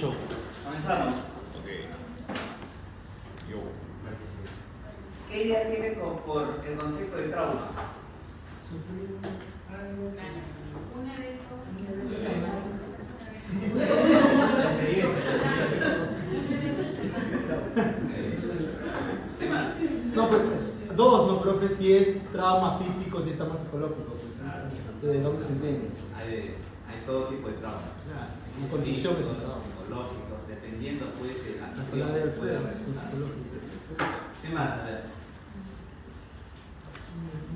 Comenzamos. Ok. Yo. ¿Qué idea tiene por el concepto de trauma? Sufrir algo. Un evento. ¿Qué más? No, pero dos, no, profe, si es trauma físico, si es trauma psicológico, pues, ¿de dónde se entiende? Hay todo tipo de traumas. Una condición es un Físicos, trauma. psicológicos, dependiendo pues de la La visión soledad de que pueda Alfredo es realizar. psicológico. ¿Qué más? A ver.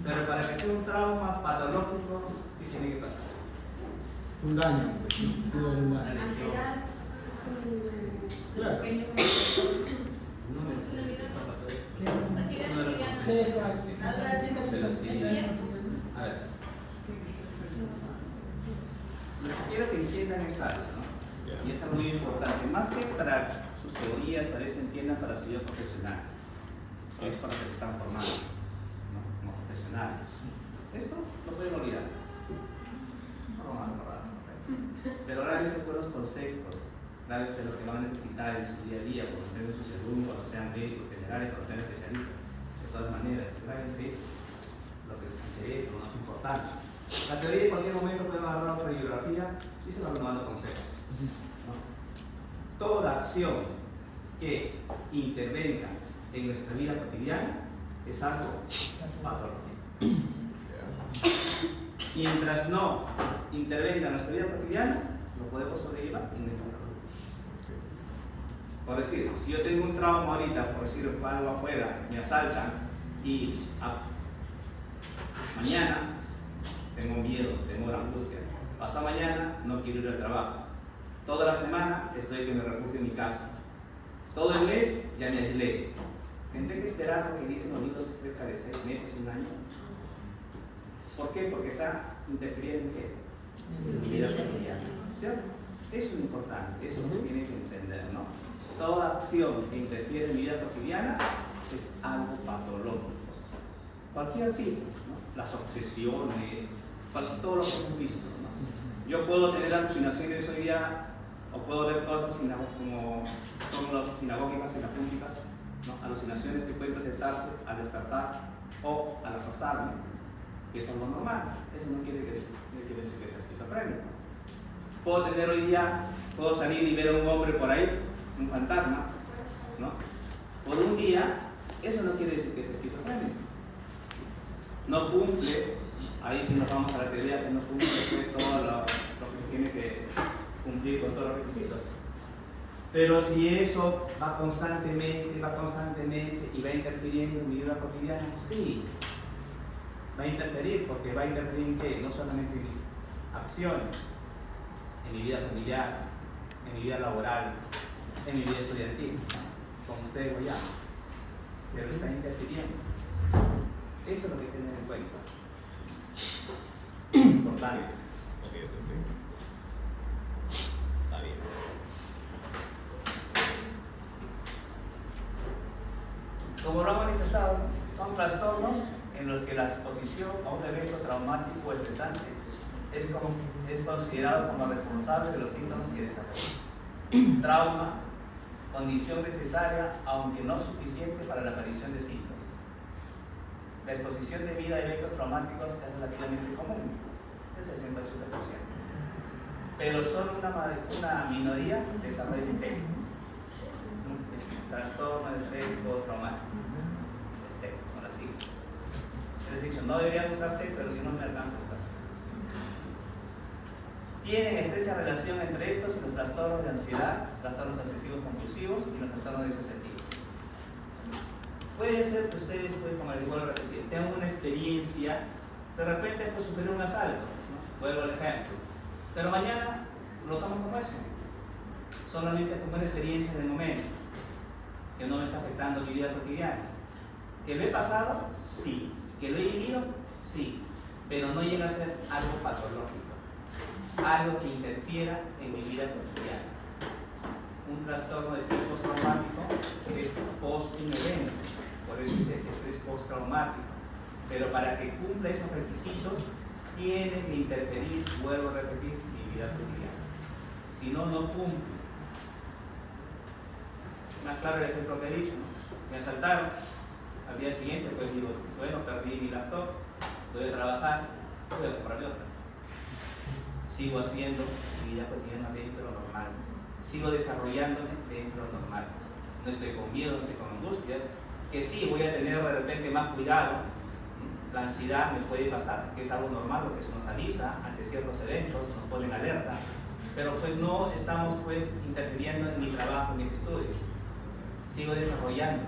Pero para que sea un trauma patológico, ¿qué tiene que pasar? Un daño, pues, sí, sí, un daño. Alterar Claro. No me sé. Pero sí. A ver. Lo que quiero que entiendan es algo, ¿no? Y es algo muy importante. Más que para sus teorías, para eso entiendan para su vida profesional. Que es para lo que se están formando, ¿no? Como profesionales. Esto no pueden olvidar. Pero grábense por los conceptos, grábense lo que van a necesitar en su día a día, conocer de sus alumnos, sean médicos generales, sean especialistas. De todas maneras, grábense eso, lo que les interesa, lo más importante. La teoría en cualquier momento puede agarrar otra bibliografía y se van renovando conceptos, ¿no? Toda acción que intervenga en nuestra vida cotidiana es algo patológico. Mientras no intervenga en nuestra vida cotidiana, lo podemos sobrellevar y no hay patología. Por decir, si yo tengo un trauma ahorita, por decir algo afuera, me asaltan y mañana tengo miedo, tengo angustia, pasado mañana no quiero ir al trabajo, toda la semana estoy que me refugio en mi casa, todo el mes ya me aislé. ¿Tendré que esperar lo que dicen los libros cerca de 6 meses, un año? ¿Por qué? Porque está interfiriendo en qué? En mi vida cotidiana, ¿cierto? Eso es lo importante, eso es lo que tienen que entender, ¿no? Toda acción que interfiere en mi vida cotidiana es algo patológico. Cualquier tipo, ¿no? Las obsesiones, todo lo que es físico, ¿no? Yo puedo tener alucinaciones hoy día, o puedo ver cosas como son las sinagógicas y sinapúnticas, ¿no? Alucinaciones que pueden presentarse al despertar o al acostarme, que es algo normal. Eso no quiere decir que sea esquizofrénico. Puedo tener hoy día, puedo salir y ver a un hombre por ahí, un fantasma, ¿no? Por un día, eso no quiere decir que sea esquizofrénico. No cumple, ahí sí nos vamos a la teoría que no cumple pues, todo lo que se tiene que cumplir con todos los requisitos. Pero si eso va constantemente y va interfiriendo en mi vida cotidiana, sí, va a interferir, porque va a interferir en qué? No solamente en mis acciones, en mi vida familiar, en mi vida laboral, en mi vida estudiantil, como ustedes lo llaman, pero está interfiriendo. Eso es lo que tienen en cuenta. Importante. Ok. Está bien. Como lo han manifestado, son trastornos en los que la exposición a un evento traumático o estresante es considerado como responsable de los síntomas que desarrollan. Trauma, condición necesaria, aunque no suficiente para la aparición de síntomas. La exposición debida a eventos traumáticos es relativamente común, el 60-80%. Pero solo una minoría desarrolla el TEC. Trastorno de estrés postraumático. Son las siglas. Les he dicho, no deberían usar TEC, pero si no me alcanza el caso. Tienen estrecha relación entre estos y los trastornos de ansiedad, trastornos obsesivos compulsivos y los trastornos disociativos. Puede ser que ustedes, pues, como les vuelvo a repetir, tengan una experiencia, de repente pues sufrir un asalto, ¿no? Vuelvo al ejemplo, pero mañana lo toman como eso, solamente como una experiencia en el momento, que no me está afectando mi vida cotidiana. ¿Que lo he pasado? Sí. ¿Que lo he vivido? Sí. Pero no llega a ser algo patológico, algo que interfiera en mi vida cotidiana. Un trastorno de estrés postraumático es post un evento, por eso es estrés postraumático. Pero para que cumpla esos requisitos, tiene que interferir, vuelvo a repetir, mi vida cotidiana. Si no, no cumple. claro el ejemplo que he dicho, ¿no? Me asaltaron, al día siguiente pues digo, bueno, perdí mi laptop, voy a trabajar, voy a comprarle otra. Sigo haciendo mi vida cotidiana dentro de lo normal, sigo desarrollándome dentro de lo normal. No estoy con miedo, no estoy con angustias, que sí voy a tener de repente más cuidado. La ansiedad me puede pasar, que es algo normal, lo que se nos avisa ante ciertos eventos, nos ponen alerta, pero pues no estamos pues interfiriendo en mi trabajo, en mis estudios. Sigo desarrollando.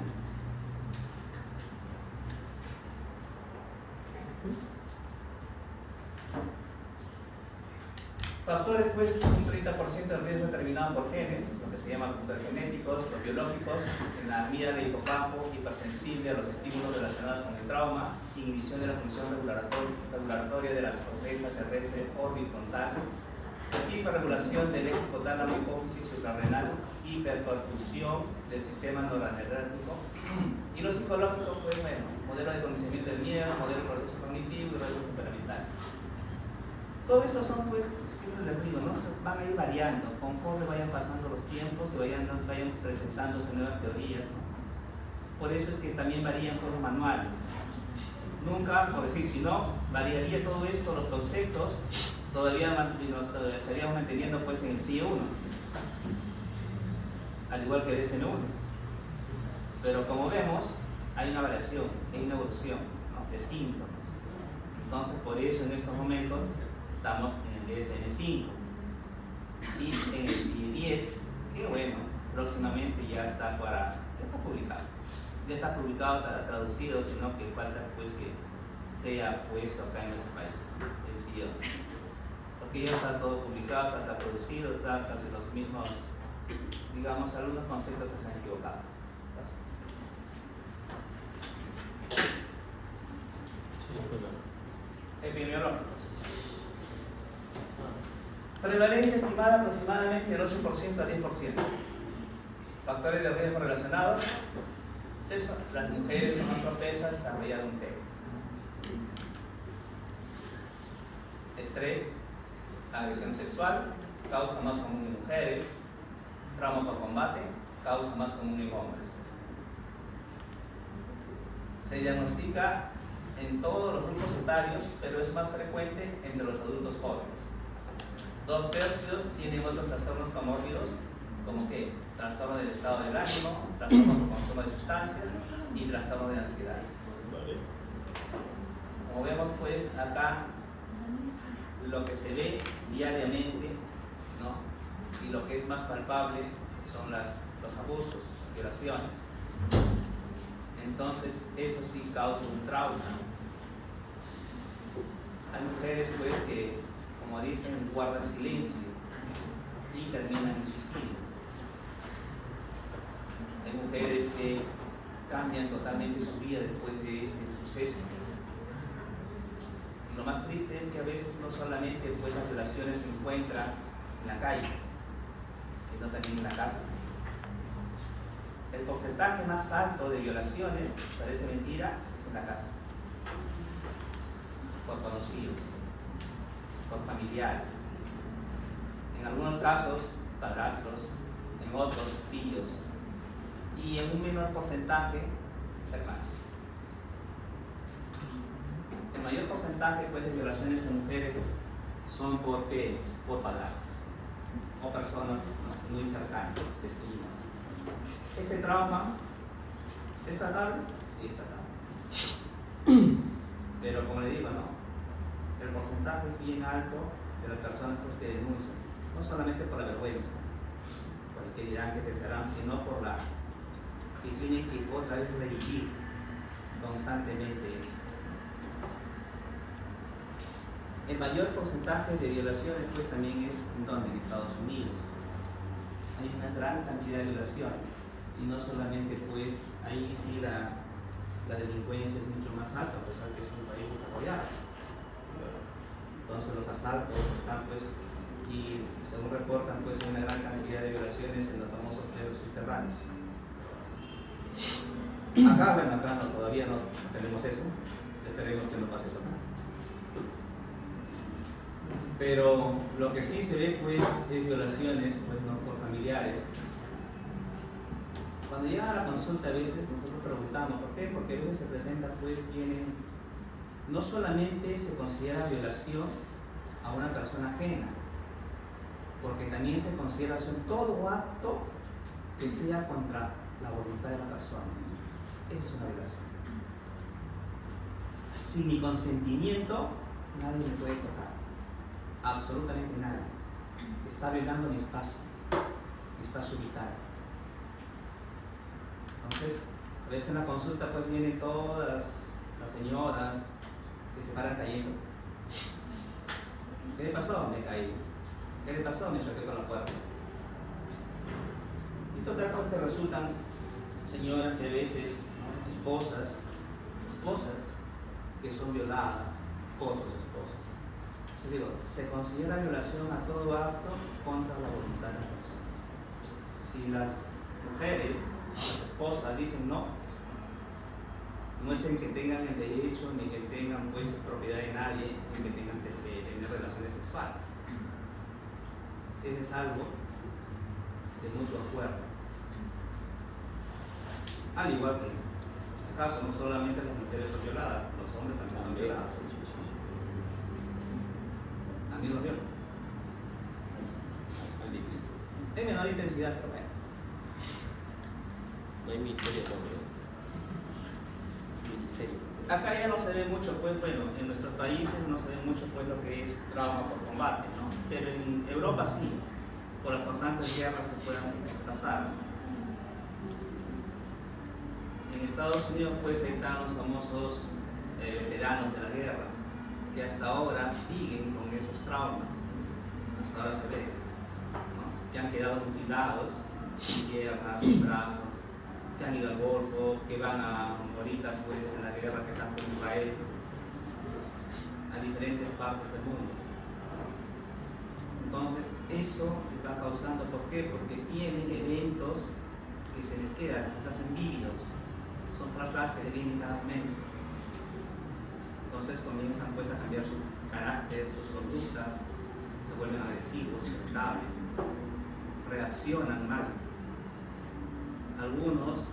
Factores pues un 30% de riesgo determinado por genes, lo que se llama genéticos, los biológicos, en la mira del hipocampo, hipersensible a los estímulos relacionados con el trauma, inhibición de la función regulatoria de la corteza terrestre orbifrontal, hiperregulación del eje hipotálamo, hipófisis suprarrenal, hiperperfusión del sistema noradrenérgico, y lo psicológico, pues bueno, modelo de conocimiento del miedo, modelo de proceso cognitivo y modelo temperamental. Todo esto son, pues, siempre les digo, ¿no? Van a ir variando conforme vayan pasando los tiempos y vayan presentándose nuevas teorías, ¿no? Por eso es que también varían por los manuales. Nunca, por decir, si no, variaría todo esto, los conceptos, todavía nos estaríamos manteniendo pues en el CIE 1, al igual que DSM 1. Pero como vemos, hay una variación, hay una evolución, ¿no? De síntomas. Entonces, por eso en estos momentos estamos en el DSM-5 y en el CIE 10, que bueno, próximamente ya está publicado. Ya está publicado, traducido, sino que falta pues que sea puesto acá en nuestro país, el CIE 11. Porque ya está todo publicado, está producido, está casi los mismos, digamos, algunos conceptos que se han equivocado. Epidemiológicos. Prevalencia estimada aproximadamente del 8% a 10%. Factores de riesgo relacionados. Sexo. Las mujeres son más propensas a desarrollar un TEA. Estrés. Agresión sexual. Causa más común en mujeres. Trauma por combate. Causa más común en hombres. Se diagnostica en todos los grupos etarios, pero es más frecuente entre los adultos jóvenes. 2/3 tienen otros trastornos comórbidos, como que trastorno del estado del ánimo, trastorno por consumo de sustancias y trastorno de ansiedad. Como vemos pues acá, lo que se ve diariamente, ¿no? Y lo que es más palpable son los abusos, violaciones. Entonces, eso sí causa un trauma. Hay mujeres pues que, como dicen, guardan silencio y terminan en suicidio. Hay mujeres que cambian totalmente su vida después de este suceso. Y lo más triste es que a veces no solamente pues, las relaciones se encuentran en la calle, sino también en la casa. El porcentaje más alto de violaciones, parece mentira, es en la casa. Por conocidos, por familiares. En algunos casos, padrastros, en otros, tíos. Y en un menor porcentaje, hermanos. El mayor porcentaje pues, de violaciones en mujeres son por padrastros o personas muy cercanas, vecinos. ¿Ese trauma es tratable? Sí, es tratable. Pero como le digo, ¿no? El porcentaje es bien alto de las personas que denuncian, no solamente por la vergüenza, por el que dirán que pensarán, sino por la que tienen que otra vez revivir constantemente eso. El mayor porcentaje de violaciones pues también es en Estados Unidos. Hay una gran cantidad de violaciones y no solamente pues ahí sí la delincuencia es mucho más alta, a pesar que es un país desarrollado. Entonces los asaltos están pues, y según reportan pues una gran cantidad de violaciones en los famosos predios subterráneos. Acá no, todavía no tenemos eso, esperemos que no pase eso acá. Pero lo que sí se ve pues es violaciones pues no por familiares. Cuando llega a la consulta a veces nosotros preguntamos, ¿por qué? Porque a veces se presenta, pues tienen, no solamente se considera violación a una persona ajena, porque también se considera todo acto que sea contra la voluntad de la persona. Esa es una violación. Sin mi consentimiento, nadie me puede tocar. Absolutamente nadie. Está violando mi espacio vital. Entonces, a veces en la consulta pues vienen todas las señoras que se paran cayendo. ¿Qué le pasó? Me caí. ¿Qué le pasó? Me choqué con la puerta. Y total pues te resultan señoras que a veces, ¿no? esposas que son violadas por sus esposos. Yo digo, se considera violación a todo acto contra la voluntad de las personas. Si las mujeres, las esposas dicen no es en que tengan el derecho ni que tengan pues propiedad de nadie ni que tengan que tener relaciones sexuales. Eso es algo de mutuo acuerdo. Al igual que en este caso, no solamente las mujeres son violadas, los hombres también son violados. Amigos, ¿vieron? En menor intensidad, pero bueno. No hay ministerio como ministerio. Acá ya no se ve mucho, pues bueno, en nuestros países no se ve mucho pues lo que es trauma por combate, ¿no? Pero en Europa sí, por las constantes guerras que puedan pasar. En Estados Unidos pues están los famosos veteranos de la guerra, que hasta ahora siguen con esos traumas, hasta ahora se ve, ¿no? Que han quedado mutilados, piernas, brazos, que han ido al Golfo, que van ahorita pues en la guerra que están con Israel, a diferentes partes del mundo. Entonces eso está causando, ¿por qué? Porque tienen eventos que se les quedan, se hacen vívidos, son flashbacks que le vienen cada momento. Entonces comienzan pues a cambiar su carácter, sus conductas, se vuelven agresivos, irritables, reaccionan mal. Algunos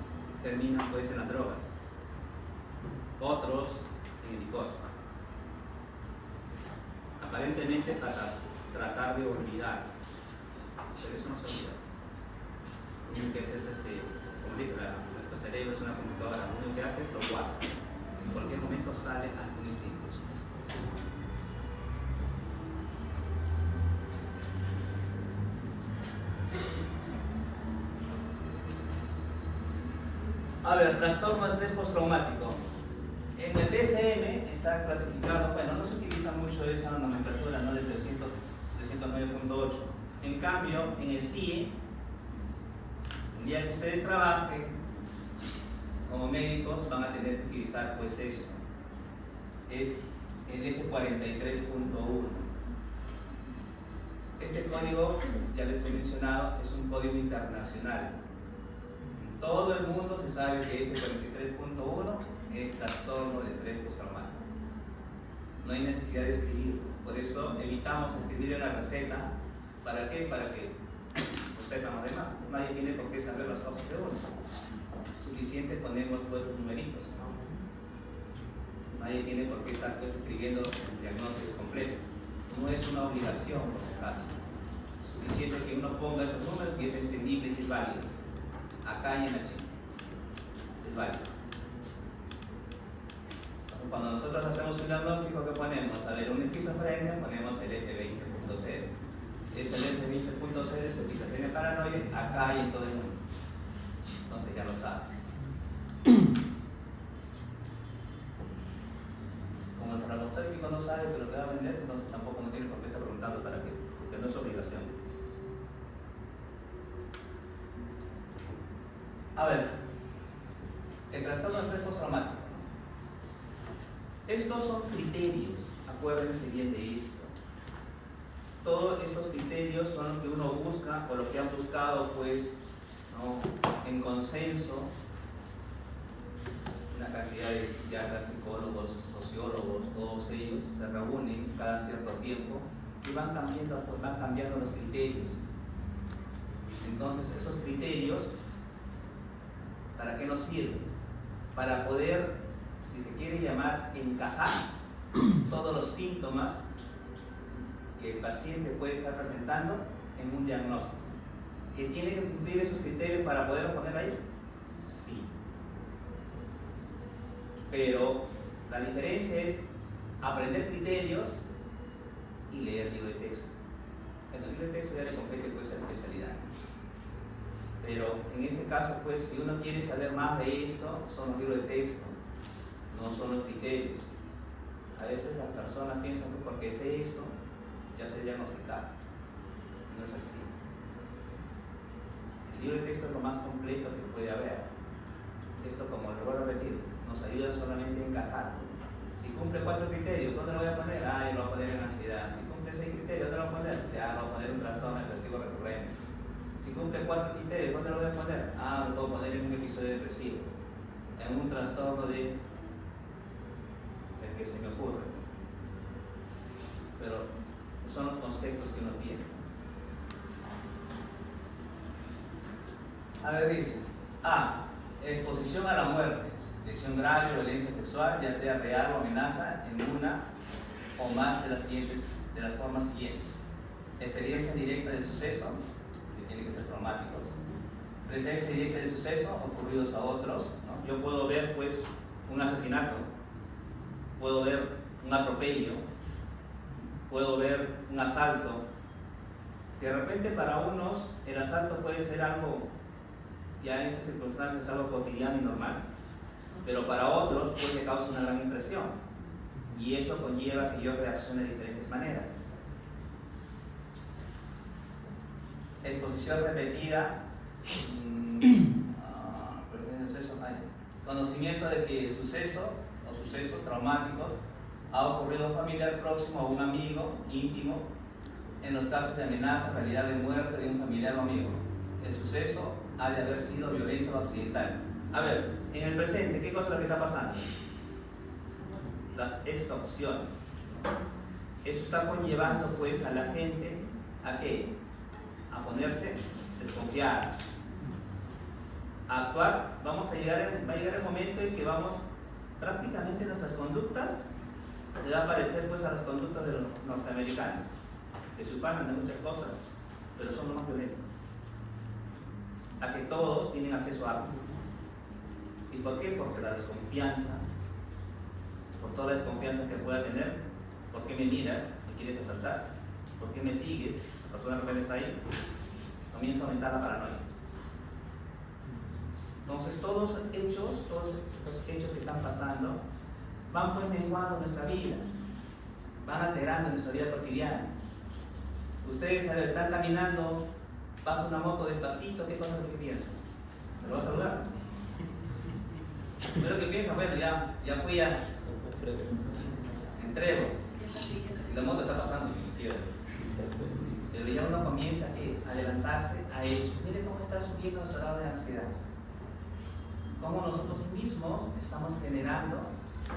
terminan pues en las drogas, otros en el licor. Aparentemente para tratar de olvidar, pero eso no se olvida. Lo único que hace es nuestro cerebro es una computadora, lo único que hace es lo guarda. En cualquier momento sale algún instinto. A ver, trastorno de estrés postraumático. En el DSM está clasificado, bueno, no se utiliza mucho esa nomenclatura, ¿no? Del 309.8. En cambio, en el CIE, el día que ustedes trabajen como médicos, van a tener que utilizar pues esto. Es el F43.1. Este código, ya les he mencionado, es un código internacional. En todo el mundo se sabe que F43.1 es trastorno de estrés postraumático. No hay necesidad de escribirlo. Por eso evitamos escribir en la receta. ¿Para qué? Para que lo sepan además. Nadie tiene por qué saber las cosas de uno. Suficiente ponemos pues los numeritos, ¿no? Nadie tiene por qué estar pues escribiendo el diagnóstico completo. No es una obligación, por si acaso. Suficiente que uno ponga esos números y es entendible y es válido. Acá y en la China. Es válido. Cuando nosotros hacemos un diagnóstico, ¿qué ponemos? A ver, una esquizofrenia, ponemos el F20.0. Es el F20.0, es esquizofrenia paranoide, acá y en todo el mundo. Entonces ya lo saben. Como el farmacéutico no sabe pero te va a vender, entonces tampoco no tiene por qué estar preguntando para qué, porque no es obligación. A ver, el trastorno de estrés postraumático. Estos son criterios, acuérdense bien de esto. Todos estos criterios son los que uno busca o lo que han buscado pues, ¿no? En consenso una cantidad de psiquiatras, psicólogos, sociólogos, todos ellos se reúnen cada cierto tiempo y van cambiando los criterios. Entonces esos criterios ¿Para qué nos sirve? Para poder, si se quiere llamar, encajar todos los síntomas que el paciente puede estar presentando en un diagnóstico. ¿Que tiene que cumplir esos criterios para poder poner ahí? Sí. Pero la diferencia es aprender criterios y leer libro de texto. En el libro de texto ya le compete pues la especialidad. Pero en este caso, pues, si uno quiere saber más de esto, son los libros de texto, no son los criterios. A veces las personas piensan que porque sé esto, ya sé diagnosticar. No es así. El libro de texto es lo más completo que puede haber. Esto, como lo voy a repetir, nos ayuda solamente a encajar. Si cumple 4 criterios, ¿dónde lo voy a poner? Ah, yo lo voy a poner en ansiedad. Si cumple 6 criterios, ¿dónde lo voy a poner? Ya lo voy a poner en un trastorno depresivo recurrente. Si cumple 4 criterios, ¿dónde lo voy a poner? Ah, lo voy a poner en un episodio depresivo, en un trastorno de el que se me ocurre. Pero son los conceptos que uno tiene. A ver, dice A. Exposición a la muerte, lesión grave o violencia sexual, ya sea real o amenaza, en una o más de las formas siguientes: experiencia directa del suceso, que tiene que ser traumáticos; presencia directa del suceso ocurridos a otros, ¿no? Yo puedo ver pues un asesinato, puedo ver un atropello, puedo ver un asalto, que de repente para unos el asalto puede ser algo, ya en estas circunstancias, algo cotidiano y normal, pero para otros puede causar una gran impresión, y eso conlleva que yo reaccione de diferentes maneras. Exposición repetida, conocimiento de que el suceso o sucesos traumáticos ha ocurrido a un familiar próximo o un amigo íntimo, en los casos de amenaza, realidad de muerte de un familiar o amigo. El suceso ha de haber sido violento o accidental. A ver, en el presente, ¿qué cosa es lo que está pasando? Las extorsiones. Eso está conllevando pues a la gente ¿a qué? A ponerse desconfiada, a actuar. Va a llegar el momento en que prácticamente nuestras conductas se va a parecer pues a las conductas de los norteamericanos, que se ufanan de muchas cosas, pero son los más violentos. A que todos tienen acceso a armas. ¿Y por qué? Porque la desconfianza, por toda la desconfianza que pueda tener. ¿Por qué me miras? ¿Me quieres asaltar? ¿Por qué me sigues? La persona que está ahí. Comienza a aumentar la paranoia. Entonces todos estos hechos que están pasando van pues menguando nuestra vida, van alterando nuestra vida cotidiana. Ustedes están caminando, pasa una moto despacito, ¿qué cosa es lo que piensan? ¿Me lo va a saludar? Primero que piensan, bueno, ya fui a entrego y la moto está pasando, pero ya uno comienza a adelantarse a eso. Mire cómo está subiendo nuestro grado de ansiedad, cómo nosotros mismos estamos generando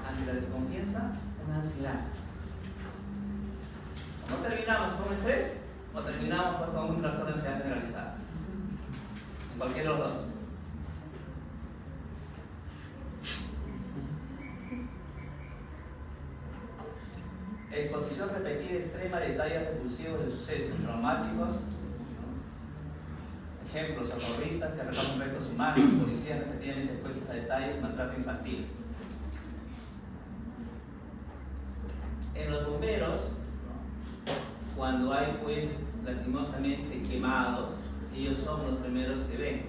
ante la desconfianza una ansiedad. ¿No terminamos con estrés o terminamos con un trastorno de ansiedad generalizada? En cualquiera de los dos. Exposición repetida extrema de detalles repulsivos de sucesos traumáticos. Ejemplos: socorristas que recogen restos humanos, policías repetidamente expuestos a detalles, maltrato infantil. En los bomberos, cuando hay pues lastimosamente quemados, ellos son los primeros que ven,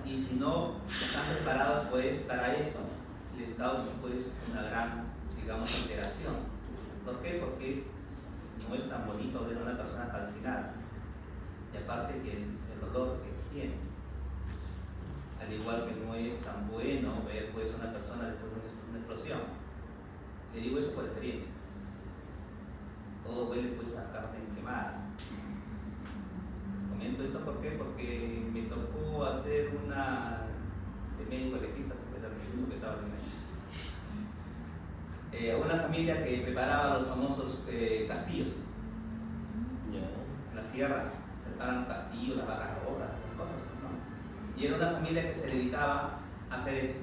y si no están preparados pues para eso, les causa pues una gran, digamos, alteración. ¿Por qué? Porque no es tan bonito ver a una persona calcinada, y aparte que el olor que tiene, al igual que no es tan bueno ver pues a una persona después de una explosión. Le digo eso por experiencia. Todo huele pues a carne quemada. Les comento esto ¿por qué? Porque me tocó hacer una de médico legista, porque era el único que estaba en eso. Una familia que preparaba los famosos castillos. En la sierra preparan los castillos, las vacas rojas, las cosas, ¿no? Y era una familia que se dedicaba a hacer eso.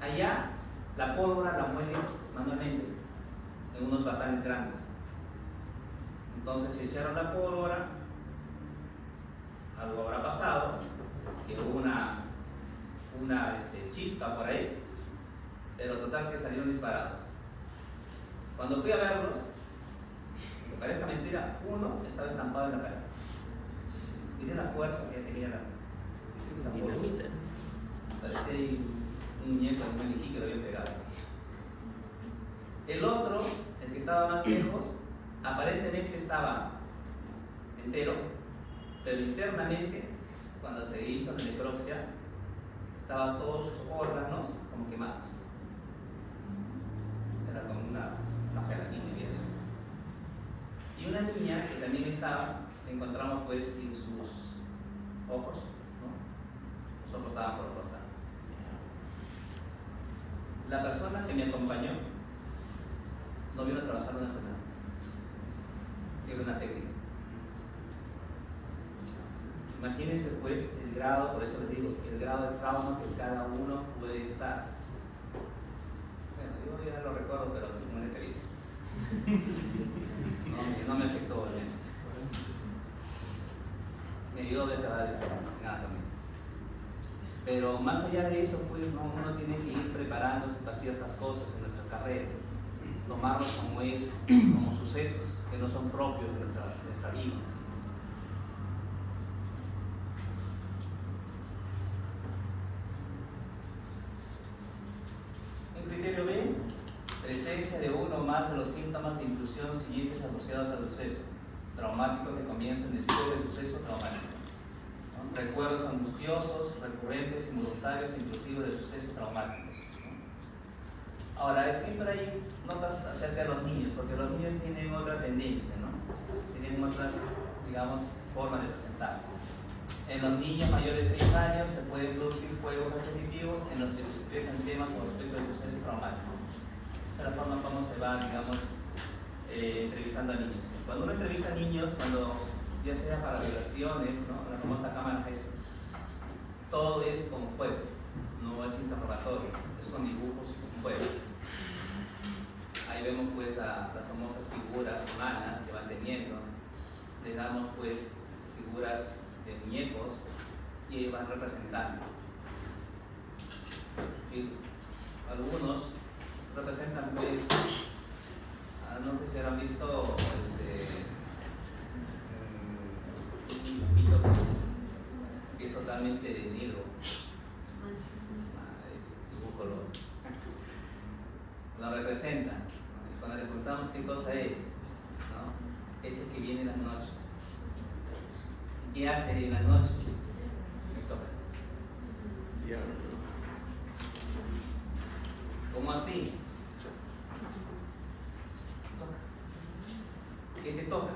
Allá la pólvora la muelen manualmente en unos batanes grandes. Entonces se echaron la pólvora, algo habrá pasado, que hubo una chispa por ahí, pero total que salieron disparados. Cuando fui a verlos, que parezca mentira, uno estaba estampado en la cara. Miren la fuerza que tenía esa pólvora. Parecía ahí un muñeco, un maniquí que lo habían pegado. El otro, el que estaba más lejos, aparentemente estaba entero, pero internamente, cuando se hizo la necropsia, estaban todos sus órganos como quemados. Era como una gelatina bien. Y una niña que también estaba, encontramos pues sin sus ojos, ¿no? Los ojos estaban por los costados. La persona que me acompañó no vino a trabajar una semana. Era una técnica. Imagínense pues el grado, por eso les digo, el grado de trauma que cada uno puede estar. Bueno, yo ya lo recuerdo, pero sin una experiencia. No me afectó al menos. Me ayudó de cada vez nada también. Pero más allá de eso, pues uno tiene que ir preparándose para ciertas cosas en nuestra carrera, tomarlos como eso, como sucesos que no son propios de nuestra vida. En criterio B, presencia de uno o más de los síntomas de intrusión siguientes asociados al suceso traumático que comienzan después del suceso traumático. Recuerdos angustiosos, recurrentes, involuntarios e intrusivos del suceso traumático. Ahora, siempre hay notas acerca de los niños, porque los niños tienen otra tendencia, ¿no? Tienen otras, digamos, formas de presentarse. En los niños mayores de 6 años se pueden producir juegos repetitivos en los que se expresan temas o aspectos del suceso traumático. Esa es la forma como se va, digamos, entrevistando a niños. Cuando uno entrevista a niños, ya sea para violaciones, ¿no? La famosa cámara GESO, todo es con juegos, no es interrogatorio, es con dibujos y con juegos. Ahí vemos pues las famosas figuras humanas que van teniendo, les damos pues figuras de muñecos y ellos van representando. Y algunos representan pues, no sé si habrán visto un dibujito que es totalmente de negro. Dibujo lo representan. Y cuando le preguntamos qué cosa es, ¿no? Es el que viene en las noches. ¿Y qué hace en las noches? Me toca. ¿Cómo así? ¿Qué te toca?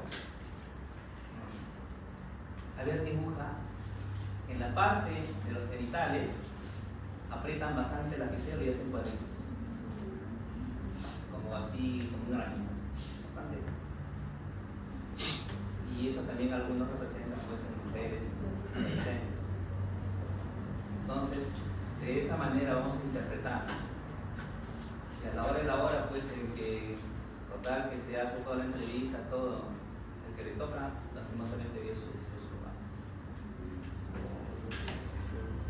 A ver, dibuja. En la parte de los genitales aprietan bastante la lapicero y hacen cuadritos. Como así, como una granita. Bastante. Y eso también algunos representan pues en mujeres, adolescentes. Entonces, de esa manera vamos a interpretar. Y a la hora de la hora, pues en que total que se hace toda la entrevista, todo, el que le toca, lastimosamente vio su papá.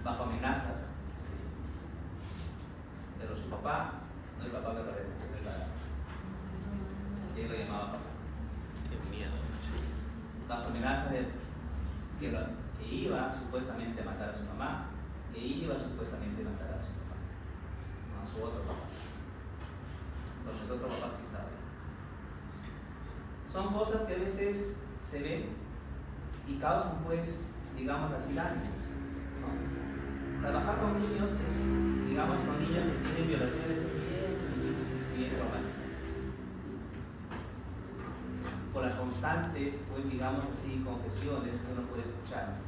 Bajo amenazas, sí. Pero su papá, no el papá verdadero, es verdad. Que él lo llamaba papá. Qué miedo. Bajo amenazas de que iba supuestamente a matar a su mamá, que iba supuestamente a matar a su papá, no a su otro papá. Porque su otro papá sí estaba bien. Son cosas que a veces se ven y causan, pues, digamos así, daño, ¿no? Trabajar con niños es, digamos, con niños que tienen violaciones bien traumáticas. Por las constantes, pues, digamos así, confesiones que uno puede escuchar.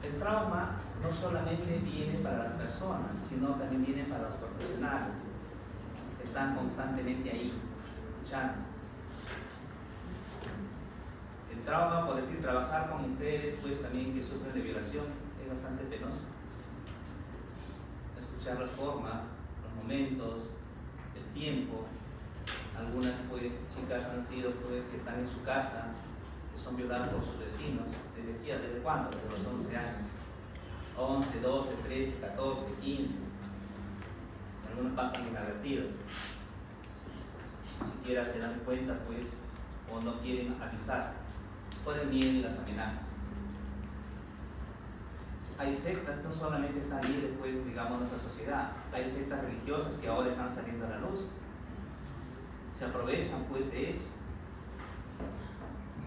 El trauma no solamente viene para las personas, sino también viene para los profesionales. Están constantemente ahí, escuchando. El trauma, por decir, trabajar con mujeres, pues también que sufren de violación, es bastante penoso. Escuchar las formas, los momentos, el tiempo. Algunas pues chicas han sido pues que están en su casa, que son violadas por sus vecinos. ¿Desde cuándo? Desde los 11 años. 11, 12, 13, 14, 15. Algunos pasan inadvertidos. Ni siquiera se dan cuenta pues o no quieren avisar por el miedo y las amenazas. Hay sectas, no solamente están libres pues digamos en nuestra sociedad, hay sectas religiosas que ahora están saliendo a la luz. Se aprovechan pues de eso.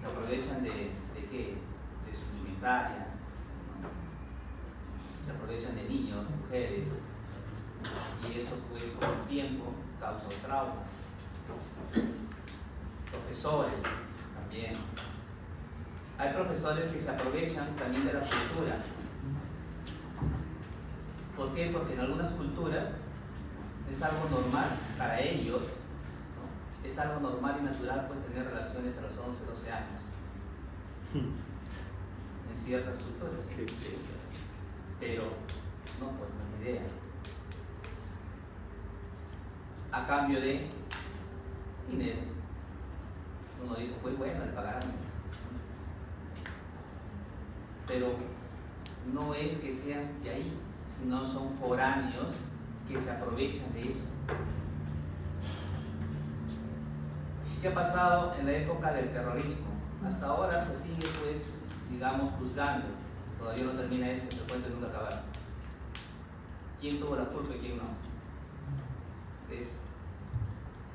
Se aprovechan de qué? De su indumentaria, ¿no? Se aprovechan de niños, de mujeres, y eso pues con el tiempo causa traumas. Profesores también. Hay profesores que se aprovechan también de la cultura. ¿Por qué? Porque en algunas culturas es algo normal para ellos, ¿no? Es algo normal y natural pues tener relaciones a los 11, 12 años. En ciertas culturas. Pero no, pues no es idea. A cambio de dinero. Uno dice, pues bueno, le pagarán. Pero no es que sean de ahí, sino son foráneos que se aprovechan de eso. ¿Qué ha pasado en la época del terrorismo? Hasta ahora se sigue, pues, digamos, juzgando. Todavía no termina eso, se cuenta nunca acabar. ¿Quién tuvo la culpa y quién no? Entonces,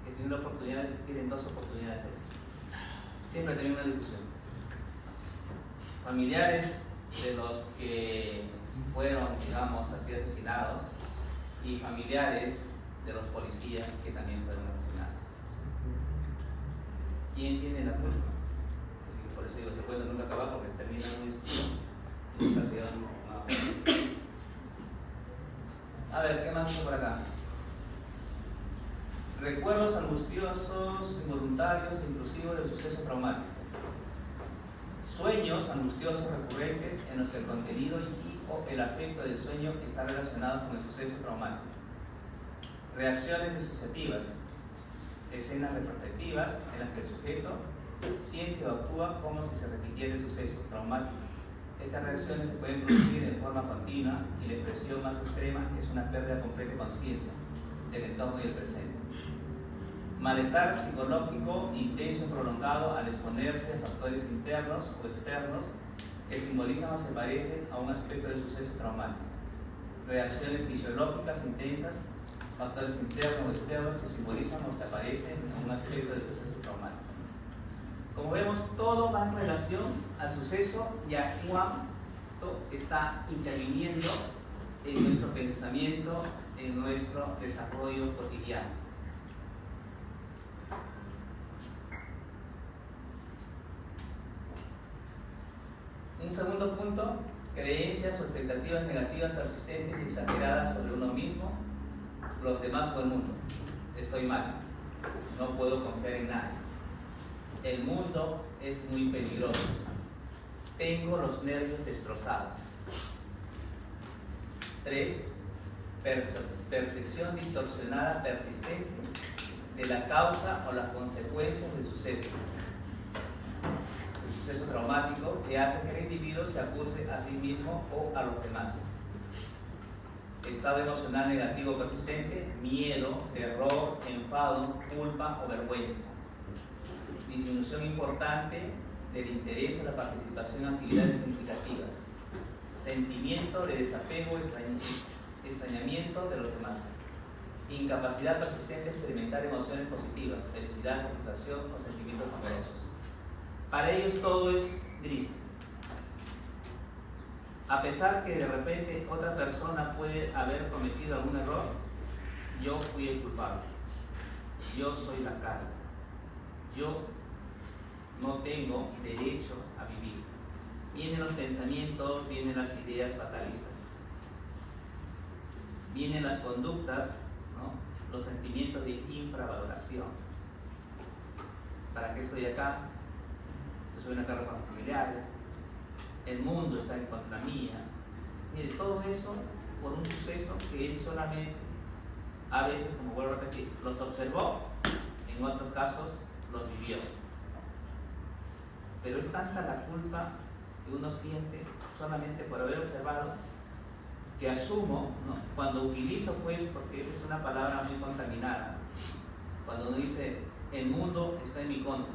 que tienen la oportunidad de existir en dos oportunidades. Siempre ha tenido una discusión. Familiares de los que fueron, digamos, así asesinados y familiares de los policías que también fueron asesinados. ¿Quién tiene la culpa? Por eso digo, se puede nunca acabar porque termina una discusión y nunca se lleva a ver, ¿qué más tengo por acá? Recuerdos angustiosos, involuntarios, inclusivos del suceso traumático. Sueños angustiosos recurrentes en los que el contenido y/o el afecto del sueño está relacionado con el suceso traumático. Reacciones disociativas. Escenas retrospectivas en las que el sujeto siente o actúa como si se repitiera el suceso traumático. Estas reacciones se pueden producir en forma continua y la expresión más extrema es una pérdida completa de conciencia del entorno y del presente. Malestar psicológico intenso y prolongado al exponerse a factores internos o externos que simbolizan o se parecen a un aspecto del suceso traumático. Reacciones fisiológicas intensas, factores internos o externos que simbolizan o se aparecen a un aspecto del suceso traumático. Como vemos, todo va en relación al suceso y a cuánto está interviniendo en nuestro pensamiento, en nuestro desarrollo cotidiano. Un segundo punto, creencias o expectativas negativas persistentes y exageradas sobre uno mismo, los demás o el mundo. Estoy mal, no puedo confiar en nadie. El mundo es muy peligroso. Tengo los nervios destrozados. 3. Percepción distorsionada persistente de la causa o las consecuencias del suceso. El suceso traumático que hace que el individuo se acuse a sí mismo o a los demás. Estado emocional negativo persistente, miedo, terror, enfado, culpa o vergüenza. Disminución importante del interés o la participación en actividades significativas. Sentimiento de desapego, extrañamiento de los demás. Incapacidad persistente de experimentar emociones positivas, felicidad, satisfacción o sentimientos amorosos. Para ellos todo es gris. A pesar que de repente otra persona puede haber cometido algún error, yo fui el culpable. Yo soy la carga. Yo no tengo derecho a vivir. Vienen los pensamientos, vienen las ideas fatalistas. Vienen las conductas, ¿no? Los sentimientos de infravaloración. ¿Para qué estoy acá? Se sube una carga con los familiares. El mundo está en contra mía. Mire, todo eso por un suceso que él solamente, a veces, como vuelvo a repetir, los observó, en otros casos los vivió. Pero es tanta la culpa que uno siente solamente por haber observado, que asumo, ¿no? Cuando utilizo, pues, porque esa es una palabra muy contaminada, cuando uno dice, el mundo está en mi contra.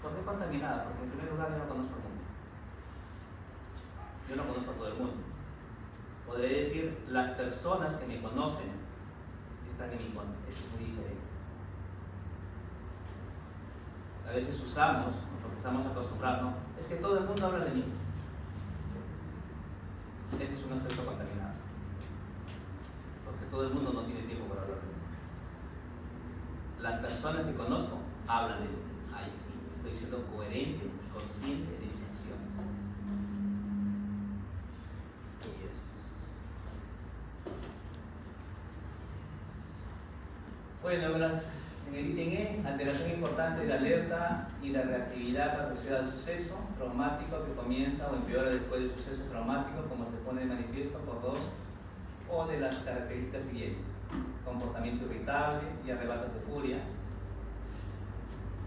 ¿Por qué contaminada? Porque en primer lugar yo no conozco el mundo. Yo no conozco a todo el mundo. Podré decir, las personas que me conocen están en mi contra. Eso es muy diferente. A veces usamos, porque estamos acostumbrados, ¿no? Es que todo el mundo habla de mí. Ese es un aspecto contaminado. Porque todo el mundo no tiene tiempo para hablar de mí. Las personas que conozco hablan de mí. Ahí sí, estoy siendo coherente y consciente de mis acciones. Bueno, en el ítem E, alteración importante de la alerta y la reactividad asociada al suceso traumático que comienza o empeora después del suceso traumático, como se pone de manifiesto por dos o de las características siguientes: comportamiento irritable y arrebatos de furia,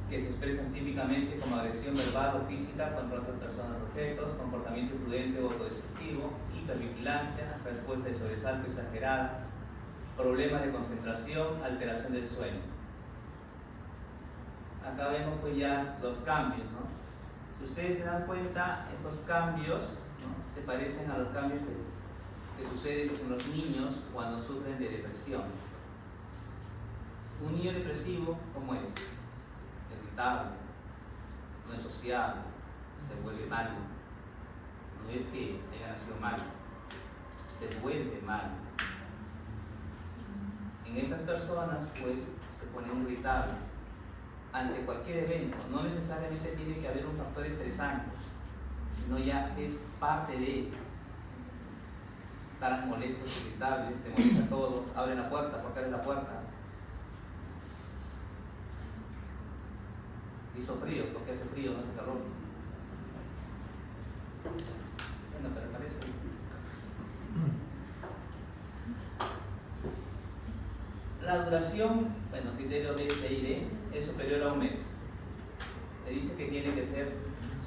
que se expresan típicamente como agresión verbal o física contra otras personas o objetos, comportamiento imprudente o autodestructivo, hipervigilancia, respuesta de sobresalto exagerada, problemas de concentración, alteración del sueño. Acá vemos pues ya los cambios, ¿no? Si ustedes se dan cuenta, estos cambios, ¿no?, se parecen a los cambios que suceden en los niños cuando sufren de depresión. Un niño depresivo, ¿cómo es? Irritable, no es sociable, se vuelve malo. No es que haya nacido malo, se vuelve malo. En estas personas, pues, se ponen irritables ante cualquier evento. No necesariamente tiene que haber un factor estresante, sino ya es parte de estar molestos, irritables, te molesta todo, abre la puerta, ¿por qué abre la puerta? Hizo frío, ¿por qué hace frío? No hace calor. Bueno, pero para eso. La duración, bueno, criterio B, C y D, es superior a un mes. Se dice que tiene que ser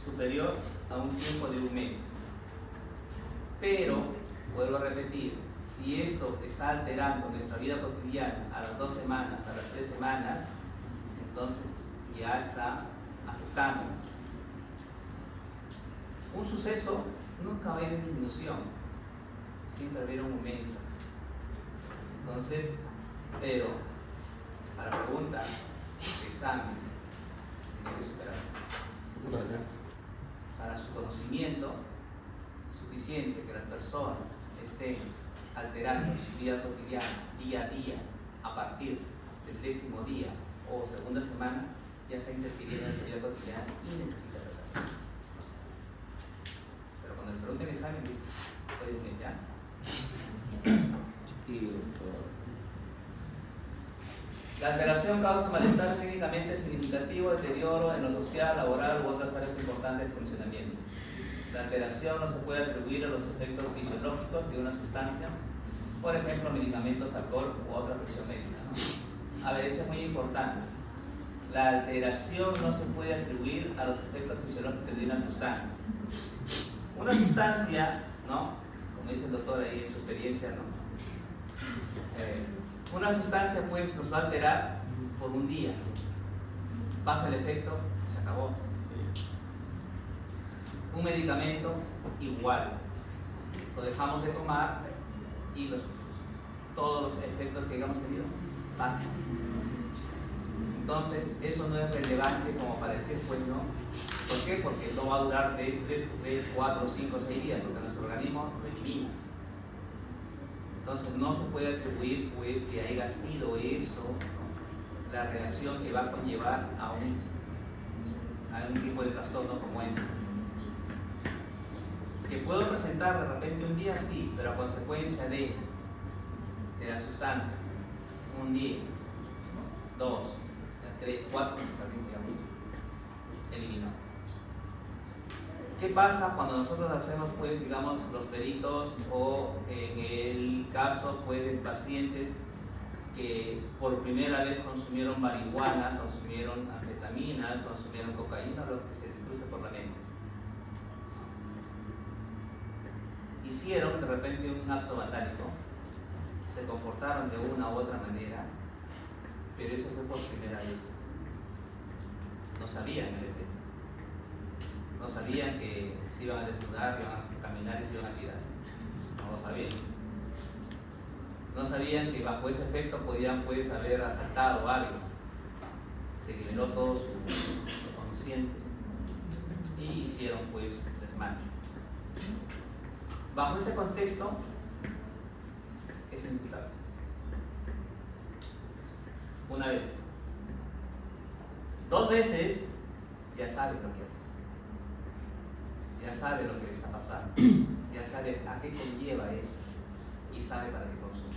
superior a un tiempo de un mes. Pero, vuelvo a repetir, si esto está alterando nuestra vida cotidiana a las 2 semanas, a las 3 semanas, entonces ya está afectando. Un suceso nunca va a ir en disminución, siempre va a haber un aumento. Entonces, pero para la pregunta de examen, tiene que superar. Para su conocimiento suficiente que las personas estén alterando su vida cotidiana día a día a partir del 10º día o segunda semana, ya está interfiriendo en su vida cotidiana y necesita tratar. Pero cuando le pregunten el examen, dice, ¿puede inventar? La alteración causa malestar clínicamente significativo, deterioro en lo social, laboral u otras áreas importantes del funcionamiento. La alteración no se puede atribuir a los efectos fisiológicos de una sustancia, por ejemplo, medicamentos, alcohol u otra afección médica, ¿no? A ver, esto es muy importante. La alteración no se puede atribuir a los efectos fisiológicos de una sustancia. Una sustancia, ¿no?, como dice el doctor ahí en su experiencia, ¿no?, una sustancia pues nos va a alterar por un día, pasa el efecto, se acabó. Un medicamento igual, lo dejamos de tomar y todos los efectos que hayamos tenido pasan. Entonces eso no es relevante como para decir, pues no. ¿Por qué? Porque no va a durar 3, 4, 5, 6 días, porque nuestro organismo lo elimina. Entonces no se puede atribuir pues que haya sido eso, ¿no?, la reacción que va a conllevar a un tipo de trastorno como este. Que puedo presentar de repente un día, sí, pero a consecuencia de la sustancia, un día, 2, 3, 4, eliminado. ¿Qué pasa cuando nosotros hacemos, pues, digamos, los peritos o en el caso, pues, de pacientes que por primera vez consumieron marihuana, consumieron anfetaminas, consumieron cocaína, lo que se les cruce por la mente? Hicieron de repente un acto vandálico, se comportaron de una u otra manera, pero eso fue por primera vez. No sabían el efecto. No sabían que se iban a desnudar, que iban a caminar y se iban a tirar. No lo sabían. No sabían que bajo ese efecto podían, pues, haber asaltado algo. Se liberó todo su consciente y hicieron, pues, desmanes. Bajo ese contexto es imputable. Una vez. 2 veces ya sabe lo que hace. Ya sabe lo que le está pasando. Ya sabe a qué conlleva eso. Y sabe para qué consume.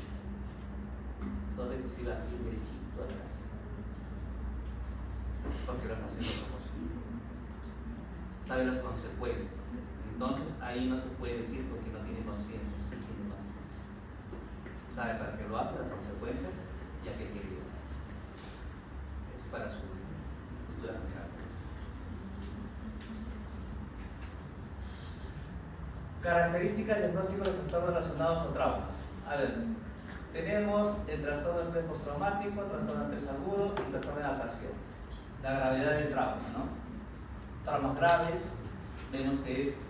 2 veces iba a ir derechito atrás. Porque lo está haciendo a propósito. Sabe las consecuencias. Entonces ahí no se puede decir porque no tiene conciencia. Sí tiene conciencia. Sabe para qué lo hace, las consecuencias y a qué quiere llegar. Es para su futura general. Características diagnósticos de trastornos relacionados a traumas. A ver, tenemos el trastorno de estrés postraumático, trastorno de estrés agudo y trastorno de adaptación. La gravedad del trauma, ¿no? Traumas graves, vemos que es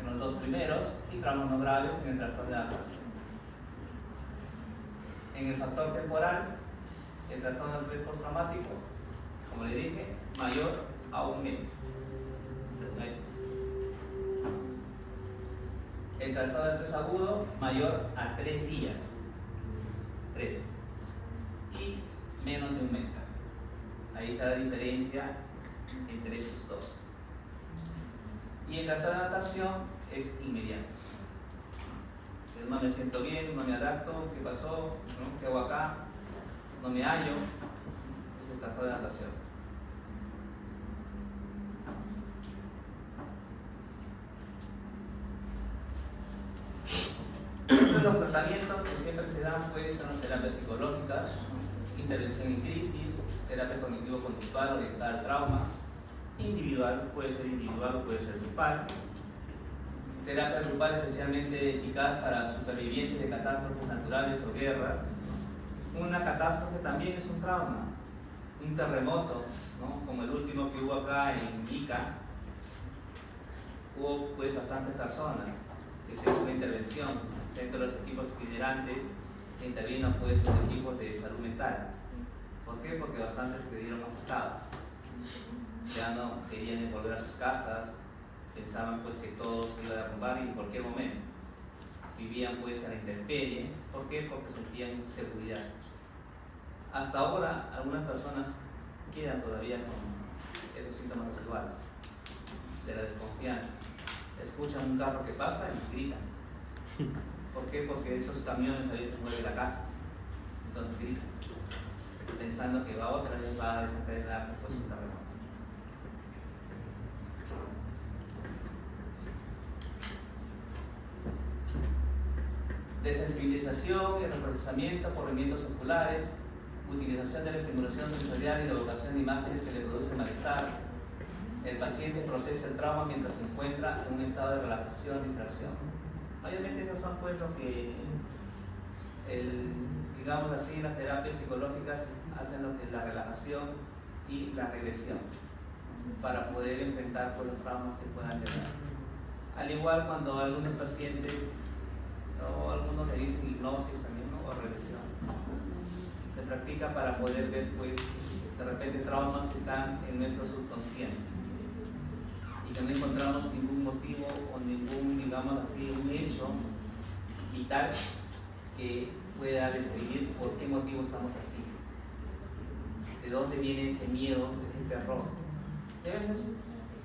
en los 2 primeros, y traumas no graves en el trastorno de adaptación. En el factor temporal, el trastorno de estrés postraumático, como le dije, mayor a 1 mes. Según esto. El trastorno de estrés agudo mayor a 3 días. 3. Y menos de 1 mes. Ahí está la diferencia entre estos dos. Y el trastorno de adaptación es inmediato. No me siento bien, no me adapto, ¿qué pasó? ¿No? ¿Qué hago acá? No me hallo. Es el trastorno de adaptación. Los tratamientos que siempre se dan, pues, son las terapias psicológicas, intervención en crisis, terapia cognitivo-conductual orientada al trauma, individual, puede ser individual o puede ser grupal, terapia grupal especialmente eficaz para supervivientes de catástrofes naturales o guerras. Una catástrofe también es un trauma, un terremoto, ¿no? Como el último que hubo acá en Ica, hubo, pues, bastantes personas que se hizo una intervención. Dentro de los equipos itinerantes se intervino, pues, los equipos de salud mental. ¿Por qué? Porque bastantes quedaron afectados. Ya no querían volver a sus casas, pensaban, pues, que todo se iba a derrumbar en cualquier momento. Vivían, pues, a la intemperie. ¿Por qué? Porque sentían inseguridad. Hasta ahora algunas personas quedan todavía con esos síntomas residuales de la desconfianza. Escuchan un carro que pasa y gritan. ¿Por qué? Porque esos camiones a veces mueven la casa. Entonces gritan, pensando que otra vez va a desencadenarse, pues, un terremoto. Desensibilización y reprocesamiento por movimientos oculares, utilización de la estimulación sensorial y la evocación de imágenes que le producen malestar. El paciente procesa el trauma mientras se encuentra en un estado de relajación, distracción. Obviamente esas son, pues, lo que, digamos así, las terapias psicológicas hacen, lo que es la relajación y la regresión para poder enfrentar, pues, los traumas que puedan tener. Al igual cuando algunos pacientes o algunos le dicen hipnosis también, ¿no? O regresión, se practica para poder ver, pues, de repente traumas que están en nuestro subconsciente y que no encontramos ningún motivo o ningún, digamos así, un hecho vital que pueda describir por qué motivo estamos así, de dónde viene ese miedo, ese terror. Y a veces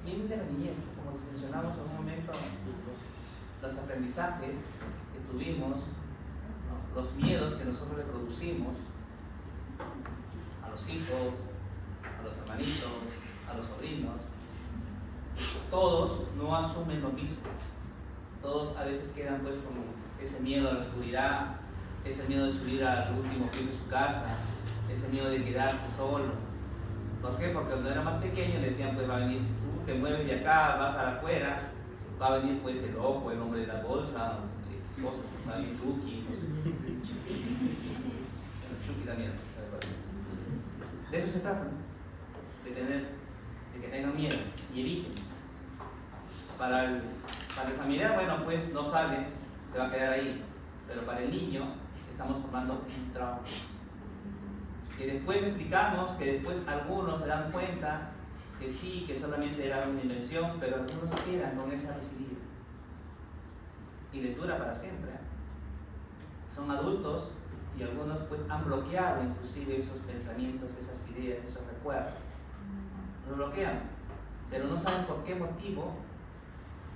viene de la niñez, como mencionamos en un momento, los aprendizajes que tuvimos, ¿no? Los miedos que nosotros le producimos a los hijos, a los hermanitos, a los sobrinos, todos no asumen lo mismo. Todos a veces quedan pues con ese miedo a la oscuridad, ese miedo de subir al último piso de su casa, ese miedo de quedarse solo. ¿Por qué? Porque cuando era más pequeño le decían, pues va a venir, tú te mueves de acá, vas a la afuera, va a venir pues el loco, el hombre de la bolsa, cosas, va a venir Chucky, no sé. Chucky también. De eso se trata, ¿no? De que tengan miedo y eviten. Para el familiar, bueno, pues no sale, se va a quedar ahí. Pero para el niño estamos formando un trauma. Que después explicamos, que después algunos se dan cuenta que sí, que solamente era una invención, pero algunos se quedan con esa residua. Y les dura para siempre. Son adultos y algunos pues han bloqueado inclusive esos pensamientos, esas ideas, esos recuerdos. Lo bloquean, pero no saben por qué motivo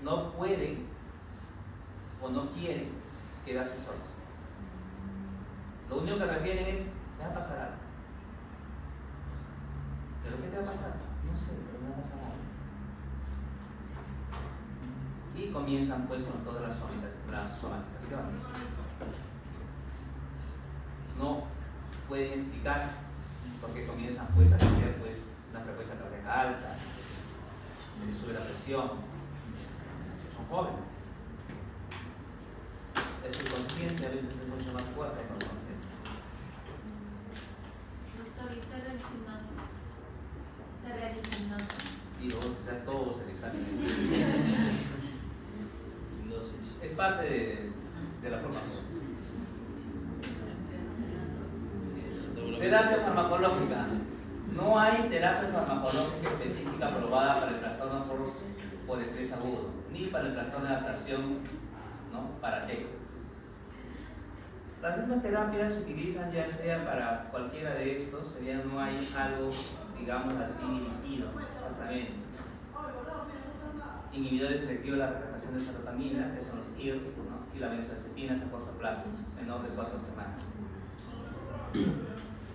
no pueden o no quieren quedarse solos. Lo único que refieren es, me va a pasar algo. ¿Pero qué te va a pasar? No sé, pero me va a pasar algo. Y comienzan pues con todas las somatizaciones. No pueden explicar por qué comienzan pues a tener pues una frecuencia cardíaca alta, se les sube la presión. Son jóvenes. El subconsciente a veces es mucho más fuerte que el consciente. Doctor, ¿y usted realiza gimnasio? ¿Usted realiza gimnasio? Y luego que sean todos el examen. Es parte de la formación. Terapia farmacológica. No hay terapia farmacológica específica aprobada para el trastorno por estrés agudo, ni para el trastorno de adaptación, ¿no? Para TEC. Las mismas terapias se utilizan ya sea para cualquiera de estos, no hay algo, digamos así, dirigido exactamente. Inhibidores selectivos de la recaptación de serotonina, que son los IRS, ¿no? Y la benzodiazepinas a corto plazo, menor de 4 semanas.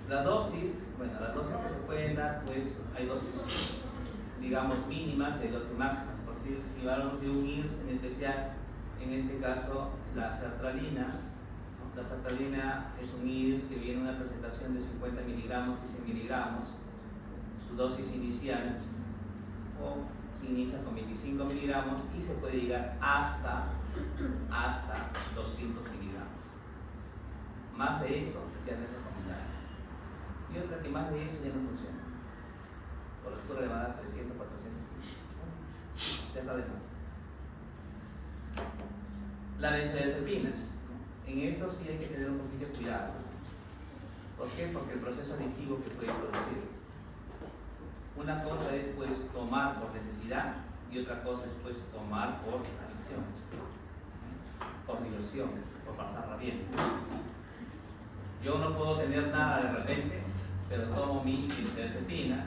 La dosis, bueno, las dosis que se pueden dar, pues hay dosis, digamos, mínimas y hay dosis máximas. Por decir, si hablamos de un IRS en especial, en este caso la sertralina, ¿no? La sertralina es un IRS que viene en una presentación de 50 miligramos y 100 miligramos. Su dosis inicial, o se inicia con 25 miligramos y se puede llegar hasta 200 miligramos. Más de eso ya no es recomendable. Y otra que más de eso ya no funciona. Por la escuela le va a dar 300, 400. Ya sabemos. La benzodiazepinas. En esto sí hay que tener un poquito de cuidado. ¿Por qué? Porque el proceso adictivo que puede producir. Una cosa es pues tomar por necesidad y otra cosa es pues tomar por adicción, por diversión, por pasarla bien. Yo no puedo tener nada de repente, pero tomo mi benzodiazepina,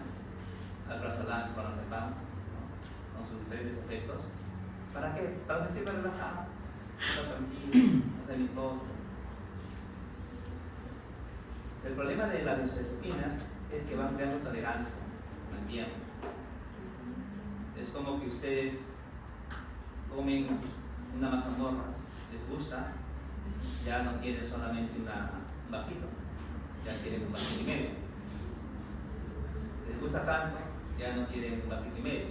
alprazolam, clonazepam, ¿no? Con sus diferentes efectos. ¿Para qué? Para sentirme relajado, estar tranquilo, hacer mis cosas. El problema de las benzodiazepinas es que van creando tolerancia con el tiempo. Es como que ustedes comen una mazamorra, les gusta, ya no quieren solamente un vasito, ya quieren un vasito y medio. Les gusta tanto, ya no quieren un vasito y medio,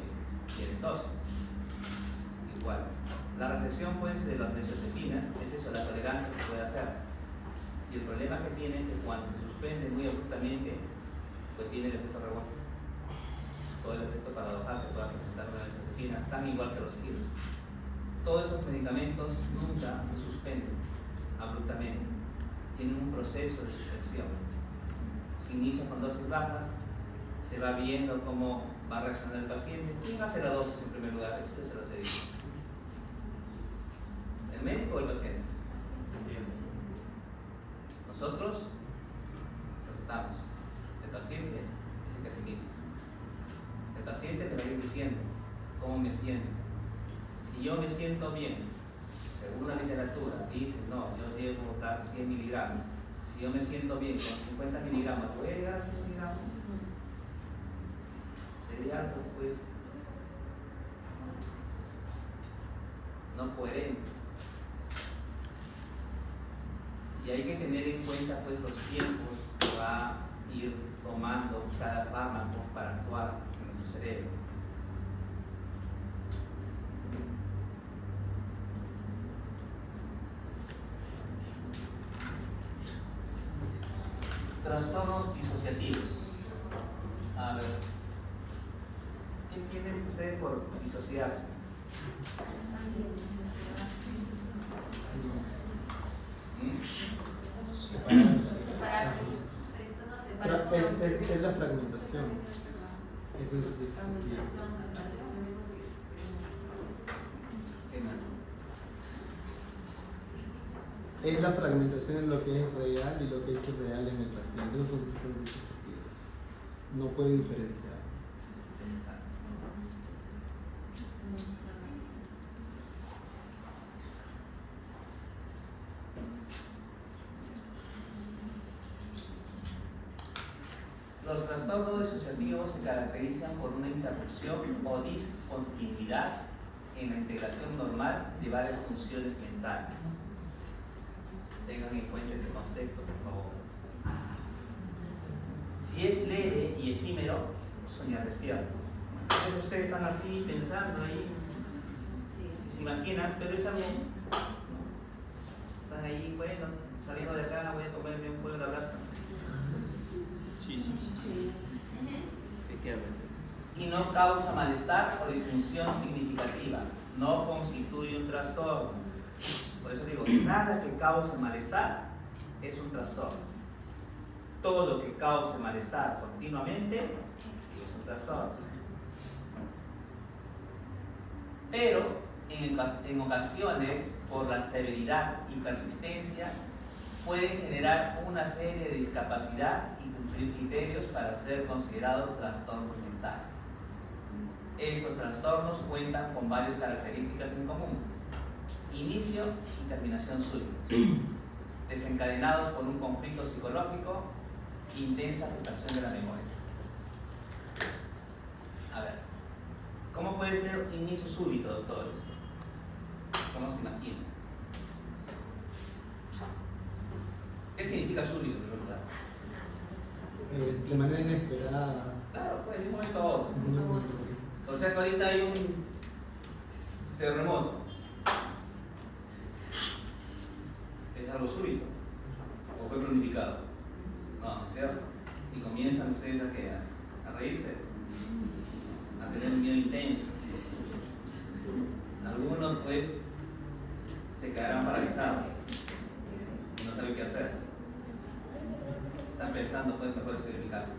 quieren 2. Igual. La recepción pues de las benzodiazepinas es eso, la tolerancia que puede hacer. Y el problema que tiene es que cuando se suspende muy abruptamente, pues viene el efecto rebote. Todo el efecto paradojal que pueda presentar una benzodiazepina, tan igual que los IRS. Todos esos medicamentos nunca se suspenden abruptamente. Tienen un proceso de suspensión. Se inicia con dosis bajas, se va viendo cómo va a reaccionar el paciente. ¿Quién hace la dosis en primer lugar? Esto se lo digo. ¿El médico o el paciente? Nosotros recetamos. El paciente dice que se quita. El paciente le va a ir diciendo cómo me siento. Si yo me siento bien, según la literatura, dice, no, yo debo dar 100 miligramos. Si yo me siento bien con 50 miligramos, ¿voy a llegar a 100 miligramos? Sería algo, pues, no coherente. Y hay que tener en cuenta pues los tiempos que va a ir tomando cada fármaco para actuar en nuestro cerebro. Trastornos disociativos. A ver, ¿qué tienen ustedes por disociarse? Es la fragmentación. Eso es ¿Qué más? Es la fragmentación en lo que es real y lo que es irreal en el paciente. Esos son trastornos disociativos. No puede diferenciar. Los trastornos disociativos se caracterizan por una interrupción o discontinuidad en la integración normal de varias funciones mentales. Tengan en cuenta ese concepto, por favor. Si es leve y efímero, soñar despierto. Entonces ustedes están así pensando ahí, y se imaginan, pero es algo, ¿no? Están ahí, bueno, saliendo de acá, voy a comerme un buen abrazo. Y no causa malestar o disfunción significativa, no constituye un trastorno. Por eso digo, nada que cause malestar es un trastorno. Todo lo que cause malestar continuamente es un trastorno. Pero en ocasiones, por la severidad y persistencia, pueden generar una serie de discapacidad y cumplir criterios para ser considerados trastornos mentales. Estos trastornos cuentan con varias características en común: inicio y terminación súbita, desencadenados por un conflicto psicológico, intensa afectación de la memoria. A ver, ¿cómo puede ser un inicio súbito, doctores? ¿Cómo se imagina? ¿Qué significa súbito, en primer lugar? De manera inesperada. Claro, pues de un momento a otro. O sea que ahorita hay un terremoto. ¿Es algo súbito? ¿O fue planificado? No, ¿no es cierto? Y comienzan ustedes a reírse, a tener un miedo intenso. Algunos pues se quedarán paralizados y no saben qué hacer. Están pensando, pues mejor estoy en mi casa.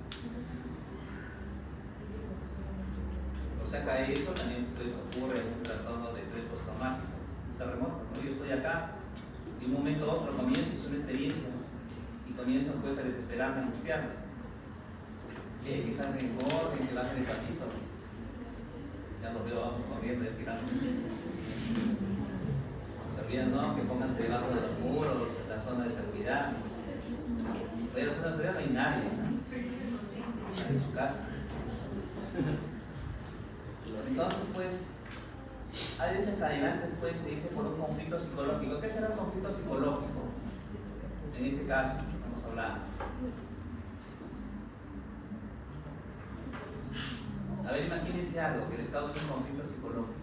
O sea que eso también pues, ocurre en un trastorno de estrés postraumático, un terremoto. ¿No? Yo estoy acá, de un momento a otro comienzo, es una experiencia, y comienzo pues a desesperarme, a angustiarme. Quizás me engorden, que bajen despacito. Ya los veo abajo corriendo, ya tirando. Se olvidan, ¿no? Que pónganse debajo de los muros, la zona de seguridad. Pero en la zona de seguridad no hay nadie, ¿no? Están en su casa. Entonces, pues, hay desencadenantes, pues, te dice por un conflicto psicológico. ¿Qué será un conflicto psicológico? En este caso, estamos hablando. A ver, imagínense algo que les cause un conflicto psicológico.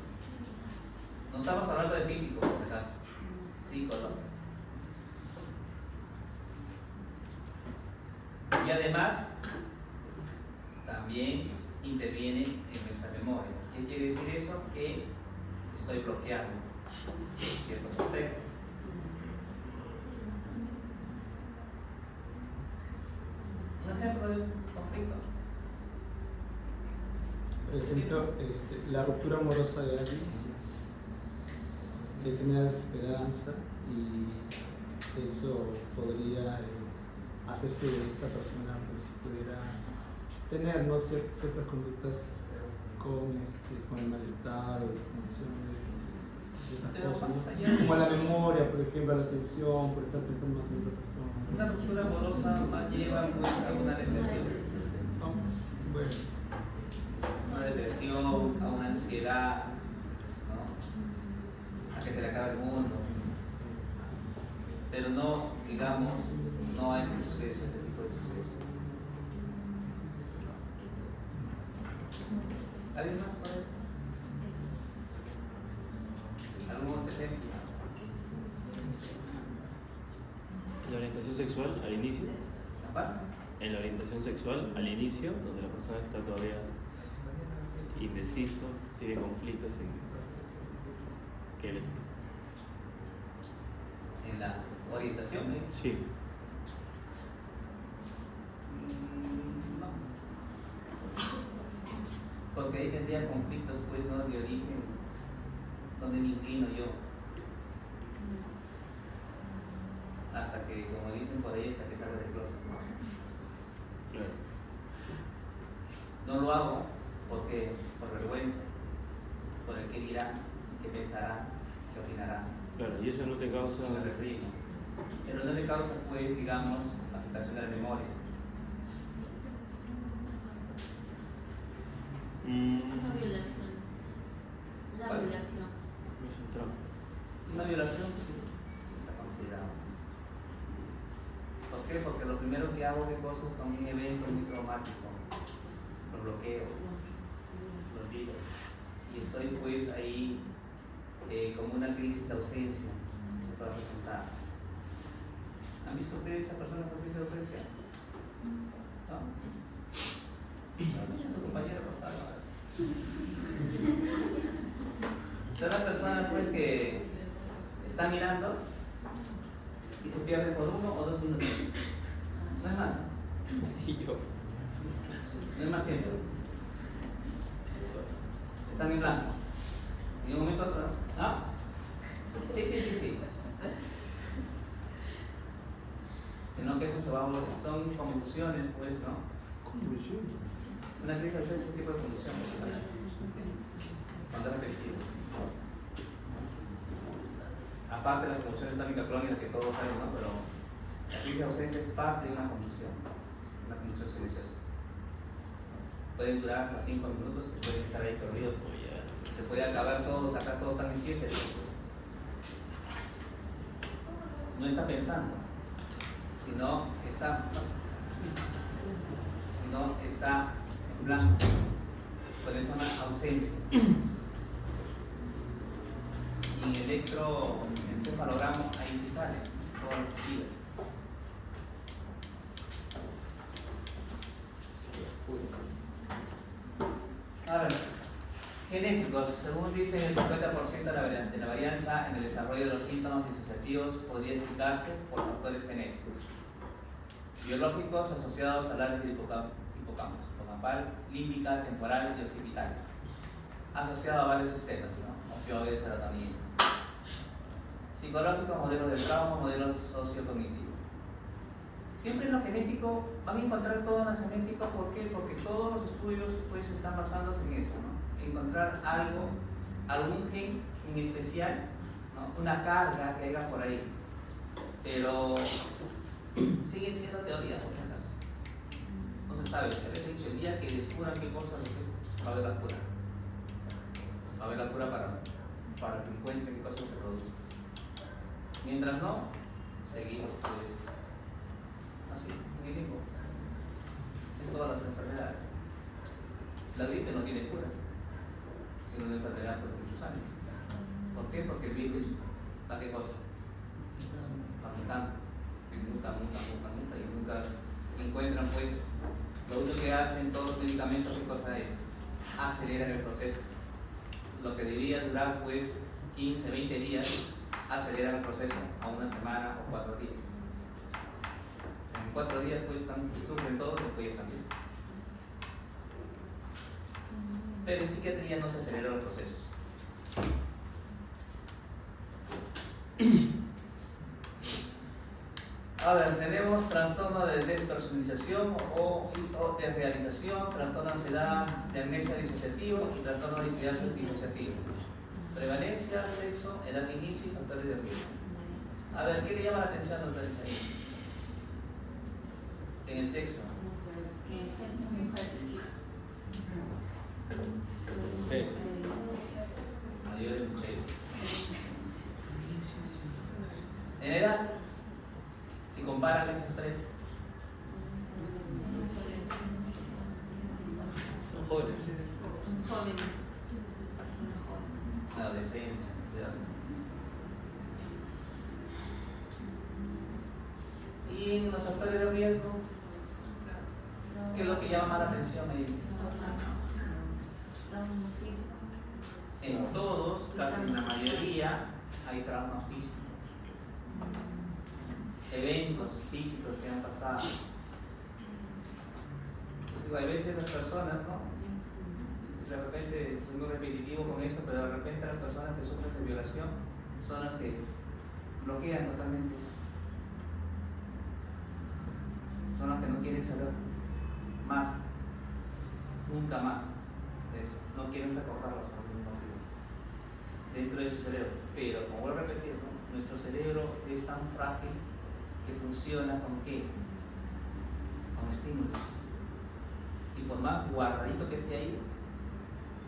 No estamos hablando de físico, por si acaso. Psicológico. Y además, también interviene en nuestra memoria. ¿Qué quiere decir eso? Que estoy bloqueando ciertos aspectos. Un ejemplo de un conflicto. Por ejemplo, la ruptura amorosa de alguien le genera desesperanza y eso podría hacer que esta persona pues, pudiera tener, ¿no? ciertas conductas con el malestar o disfunción de Pero otras más cosas, allá ¿no? de Como la eso, memoria, por ejemplo, la atención, por estar pensando más en otra persona. una ruptura amorosa lleva pues, a una depresión. ¿No? Bueno, Una depresión, a una ansiedad, ¿no? a que se le acabe el mundo. Pero no, digamos, no a este suceso, a este tipo de suceso. ¿Alguien más por ahí? ¿Algún otro ejemplo? En la orientación sexual al inicio, ¿Aparte? en la orientación sexual al inicio, donde la persona está todavía indeciso, tiene conflictos en qué elegir. En la orientación, ¿eh? Sí. No. Porque ahí tendría conflictos, pues, ¿no? De origen, donde me inclino yo. Hasta que, como dicen por ahí, hasta que salga del closet, ¿no? Claro. No lo hago porque por vergüenza, por el qué dirán, qué pensarán, qué opinarán. Claro, y eso no te causa. Me reprimo. Pero no le causa, pues, digamos, afectación de la memoria. Una violación. Una ¿Cuál? violación. No es un trauma. Una violación sí está considerada. ¿Por qué? Porque lo primero que hago de cosas con un evento muy traumático, lo bloqueo, lo olvido. Y estoy pues ahí como una crisis de ausencia que se puede presentar. ¿Han visto ustedes esa persona con crisis de ausencia? ¿No? Su compañero acostado. Son las personas pues que están mirando y se pierden por 1 o 2 minutos. No es más. Y yo. No es más tiempo. Están en blanco. Y un momento a otro. ¿Ah? Sí. Sino que eso se va a volver. Son convulsiones, pues, ¿no? Convulsiones. Una crisis es un tipo de convulsión. Cuando es repetitivo. Aparte de las convulsiones tónicas crónicas que todos saben, ¿no? Pero la crisis de ausencia es parte de una convulsión silenciosa. Pueden durar hasta 5 minutos, que pueden estar ahí perdidos, se puede acabar todo, sacar todos tan en fiesta. No está pensando, sino está en blanco. Por eso una ausencia. Y en electroencefalograma ahí sí sale todas las vidas. Ahora, genéticos, según dicen el 50% de la varianza en el desarrollo de los síntomas disociativos podría explicarse por factores genéticos. Biológicos asociados al área del hipocampo, límbica, temporal y occipital. Asociado a varios sistemas, ¿no? Opioides, serotonina. Psicológicos, modelos de trauma, modelos sociocognitivos. Siempre en lo genético van a encontrar todo en lo genético. ¿Por qué? Porque todos los estudios pues están basados en eso, ¿no? Encontrar algún gen en especial, ¿no? Una carga que haya por ahí. Pero siguen siendo teorías, por si acaso. No se sabe. A veces el día que descubran qué cosas va a haber la cura. Va a haber la cura para que encuentren qué cosas se producen. Mientras no, seguimos pues así, en el limbo. En todas las enfermedades. La gripe no tiene cura, sino una enfermedad por muchos años. ¿Por qué? Porque el virus, ¿para qué cosa? Va mutando. Y nunca encuentran pues, lo único que hacen todos los medicamentos, ¿qué cosa es? Aceleran el proceso. Lo que debería durar pues 15, 20 días, aceleran el proceso a una semana o 4 días. En 4 días pues sufren todo, después también. Pero en psiquiatría no se aceleran los procesos. A ver, tenemos trastorno de despersonalización o de realización, trastorno de ansiedad, de amnesia disociativa y trastorno de identidad disociativa. Prevalencia, sexo, edad de inicio y factores de riesgo. A ver, ¿qué le llama la atención, doctor Isaías? En el sexo. Que es sexo mujer. Mayores mujeres. En edad, si comparan esos tres, Son jóvenes. Jóvenes. la adolescencia, ¿cierto? Y los factores de riesgo, ¿qué es lo que llama más la atención ahí? Trauma físico. En todos, casi en la mayoría, hay trauma físico. Eventos físicos que han pasado. Pues, hay veces las personas, ¿no? De repente, soy muy repetitivo con esto, pero de repente las personas que sufren de violación son las que bloquean totalmente eso. Son las que no quieren saber más, nunca más de eso. No quieren recordarlas por ningún motivo dentro de su cerebro. Pero, como vuelvo a repetir, ¿no? Nuestro cerebro es tan frágil que funciona con ¿qué? Con estímulos. Y por más guardadito que esté ahí,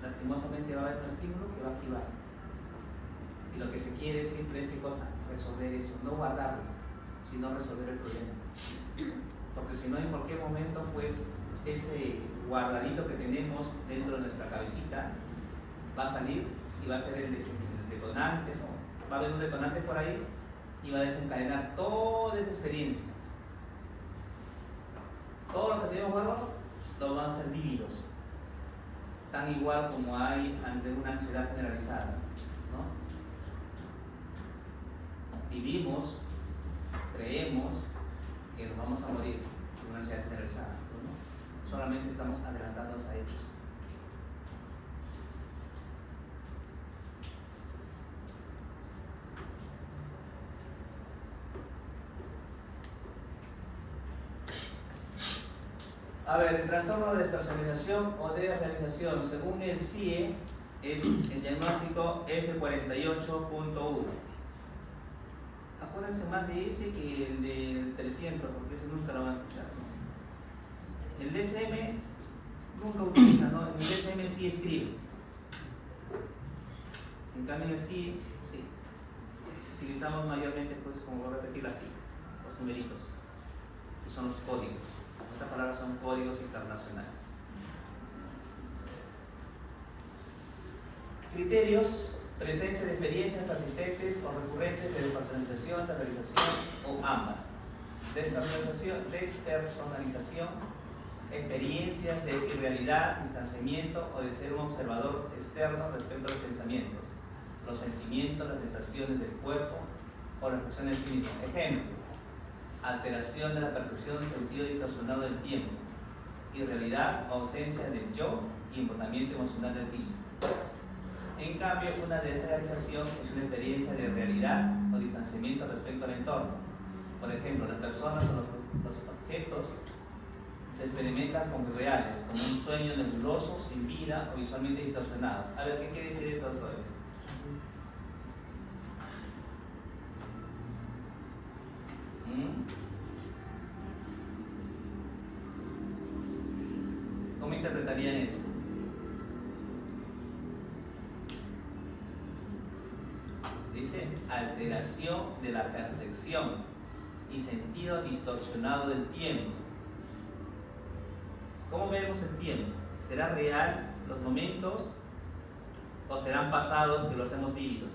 lastimosamente va a haber un estímulo que va a activar. Y lo que se quiere siempre es ¿qué cosa? Resolver eso, no guardarlo, sino resolver el problema. Porque si no, en cualquier momento, pues, ese guardadito que tenemos dentro de nuestra cabecita va a salir y va a ser el detonante, ¿no? Va a haber un detonante por ahí y va a desencadenar toda esa experiencia. Todo lo que tenemos guardado lo van a ser vívidos, tan igual como hay ante una ansiedad generalizada, ¿no? Vivimos, creemos que nos vamos a morir de una ansiedad generalizada, ¿no? Solamente estamos adelantándonos a ellos. A ver, el trastorno de despersonalización o de realización, según el CIE, es el diagnóstico F48.1. Acuérdense más de ese que el del 300, porque ese nunca lo van a escuchar, ¿no? El DSM nunca utiliza, ¿no? El DSM sí escribe. En cambio, el CIE, sí. Utilizamos mayormente, pues, como voy a repetir, las siglas, los numeritos, que son los códigos. Estas palabras son códigos internacionales. Criterios: presencia de experiencias persistentes o recurrentes de despersonalización, de realización o ambas. Despersonalización, experiencias de irrealidad, distanciamiento o de ser un observador externo respecto a los pensamientos, los sentimientos, las sensaciones del cuerpo o las acciones del mismo. Ejemplo: alteración de la percepción, sentido distorsionado del tiempo, irrealidad o ausencia del yo y embotamiento emocional del físico. En cambio, una desrealización es una experiencia de realidad o distanciamiento respecto al entorno. Por ejemplo, las personas o los objetos se experimentan como irreales, como un sueño nebuloso, sin vida o visualmente distorsionado. A ver, ¿qué quiere decir eso otra vez? ¿Cómo interpretarían eso? Dice alteración de la percepción y sentido distorsionado del tiempo. ¿Cómo vemos el tiempo? ¿Será real los momentos o serán pasados que los hemos vivido?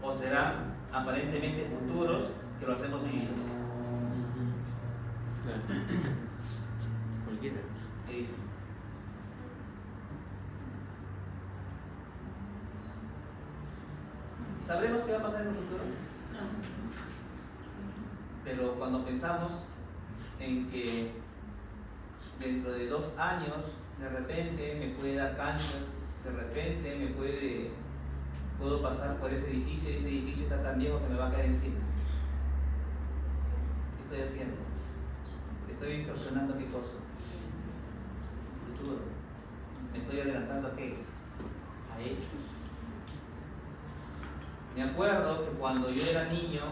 ¿O serán aparentemente futuros que los hemos vivido? Claro. Cualquiera. ¿Qué dice? ¿Sabremos qué va a pasar en el futuro? Pero cuando pensamos en que dentro de 2 años de repente me puede dar cáncer, de repente puedo pasar por ese edificio y ese edificio está tan viejo que me va a caer encima. ¿Qué estoy haciendo? ¿Estoy distorsionando qué cosa? El futuro. ¿Me estoy adelantando a qué? A hechos. Me acuerdo que cuando yo era niño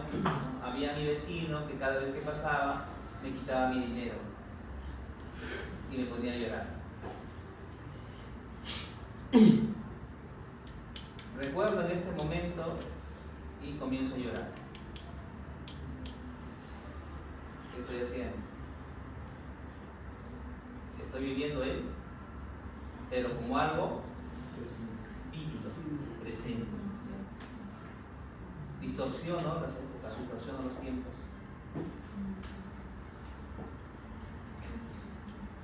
había mi vecino que cada vez que pasaba me quitaba mi dinero y me ponía a llorar. recuerdo en este momento y comienzo a llorar. ¿Qué estoy haciendo? Estoy viviendo él, pero como algo vívido, presente. Distorsiono las épocas, distorsiono los tiempos.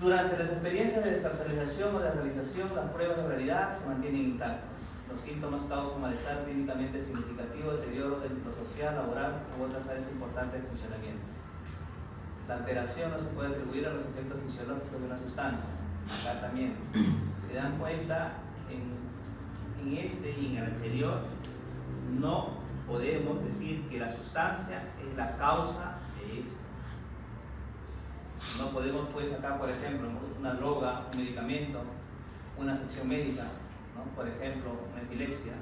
Durante las experiencias de despersonalización o de realización, las pruebas de realidad se mantienen intactas. Los síntomas causan malestar clínicamente significativo, deterioro de lo social, laboral u otras áreas importantes de funcionamiento. La alteración no se puede atribuir a los efectos fisiológicos de una sustancia. Acá también se dan cuenta en este y en el anterior, no podemos decir que la sustancia es la causa de esto. No podemos pues acá, por ejemplo, una droga, un medicamento, una afección médica, ¿no? Por ejemplo, una epilepsia.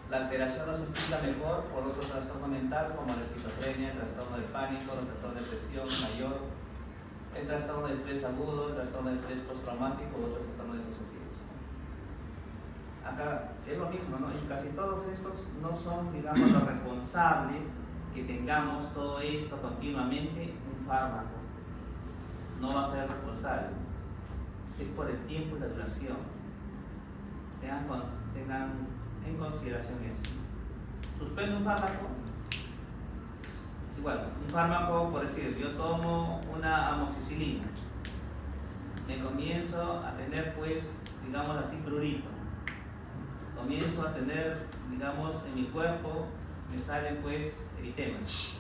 La alteración no se explica mejor por otro trastorno mental como la esquizofrenia, el trastorno de pánico, el trastorno de depresión mayor, el trastorno de estrés agudo, el trastorno de estrés postraumático u otros trastornos disociativos. Acá es lo mismo, ¿no? Y casi todos estos no son, digamos, los responsables que tengamos todo esto continuamente. Un fármaco no va a ser responsable, es por el tiempo y la duración. Tengan en consideración eso. Suspendo un fármaco, es igual, un fármaco, por decir, yo tomo una amoxicilina, me comienzo a tener pues, digamos así, prurito, comienzo a tener, digamos, en mi cuerpo me salen pues eritemas.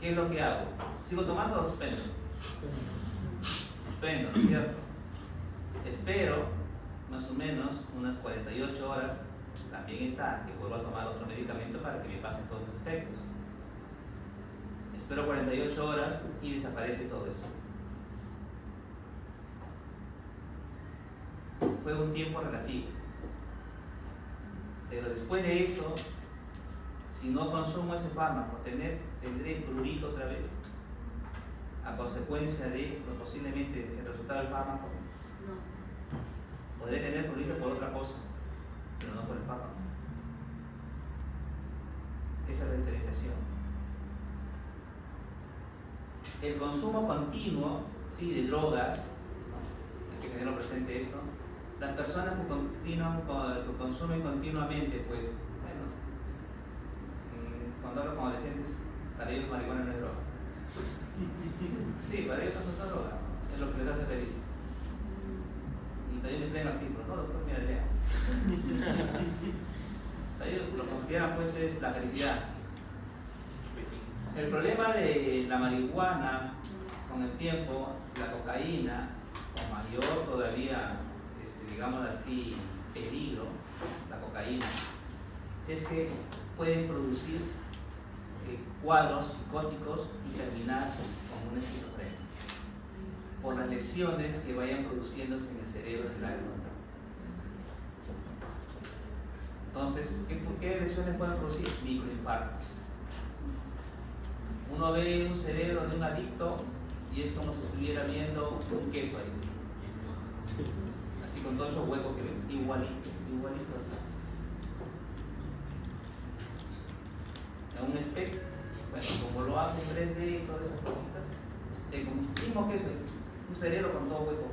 ¿Qué es lo que hago? ¿Sigo tomando o suspendo? Suspendo, ¿no es cierto? Espero más o menos unas 48 horas, también está, que vuelvo a tomar otro medicamento para que me pasen todos los efectos. Espero 48 horas y desaparece todo eso. Fue un tiempo relativo. Pero después de eso, si no consumo ese fármaco, tendré prurito otra vez, a consecuencia de posiblemente el resultado del fármaco. No. Podré tener prurito por otra cosa, pero no por el fármaco. Esa es la diferenciación. El consumo continuo, sí, de drogas, ¿no? Hay que tenerlo presente esto. Las personas que consumen continuamente, pues, bueno, cuando hablo con adolescentes, para ellos marihuana no es droga. Sí, para ellos no es droga, es lo que les hace feliz. Y también me traen artículos, no, doctor, mira, lea. Ellos lo consideran, pues, es la felicidad. El problema de la marihuana, con el tiempo, la cocaína, con mayor todavía, digamos así, peligro, la cocaína, es que pueden producir cuadros psicóticos y terminar con una esquizofrenia por las lesiones que vayan produciéndose en el cerebro del área frontal. Entonces, ¿qué lesiones pueden producir? Microinfartos. Uno ve un cerebro de un adicto y es como si estuviera viendo un queso ahí. Así con todos esos huecos que ven, igualito está. En un espectro, bueno, como lo hacen 3D y todas esas cositas, mismo queso, un cerebro con todo hueco.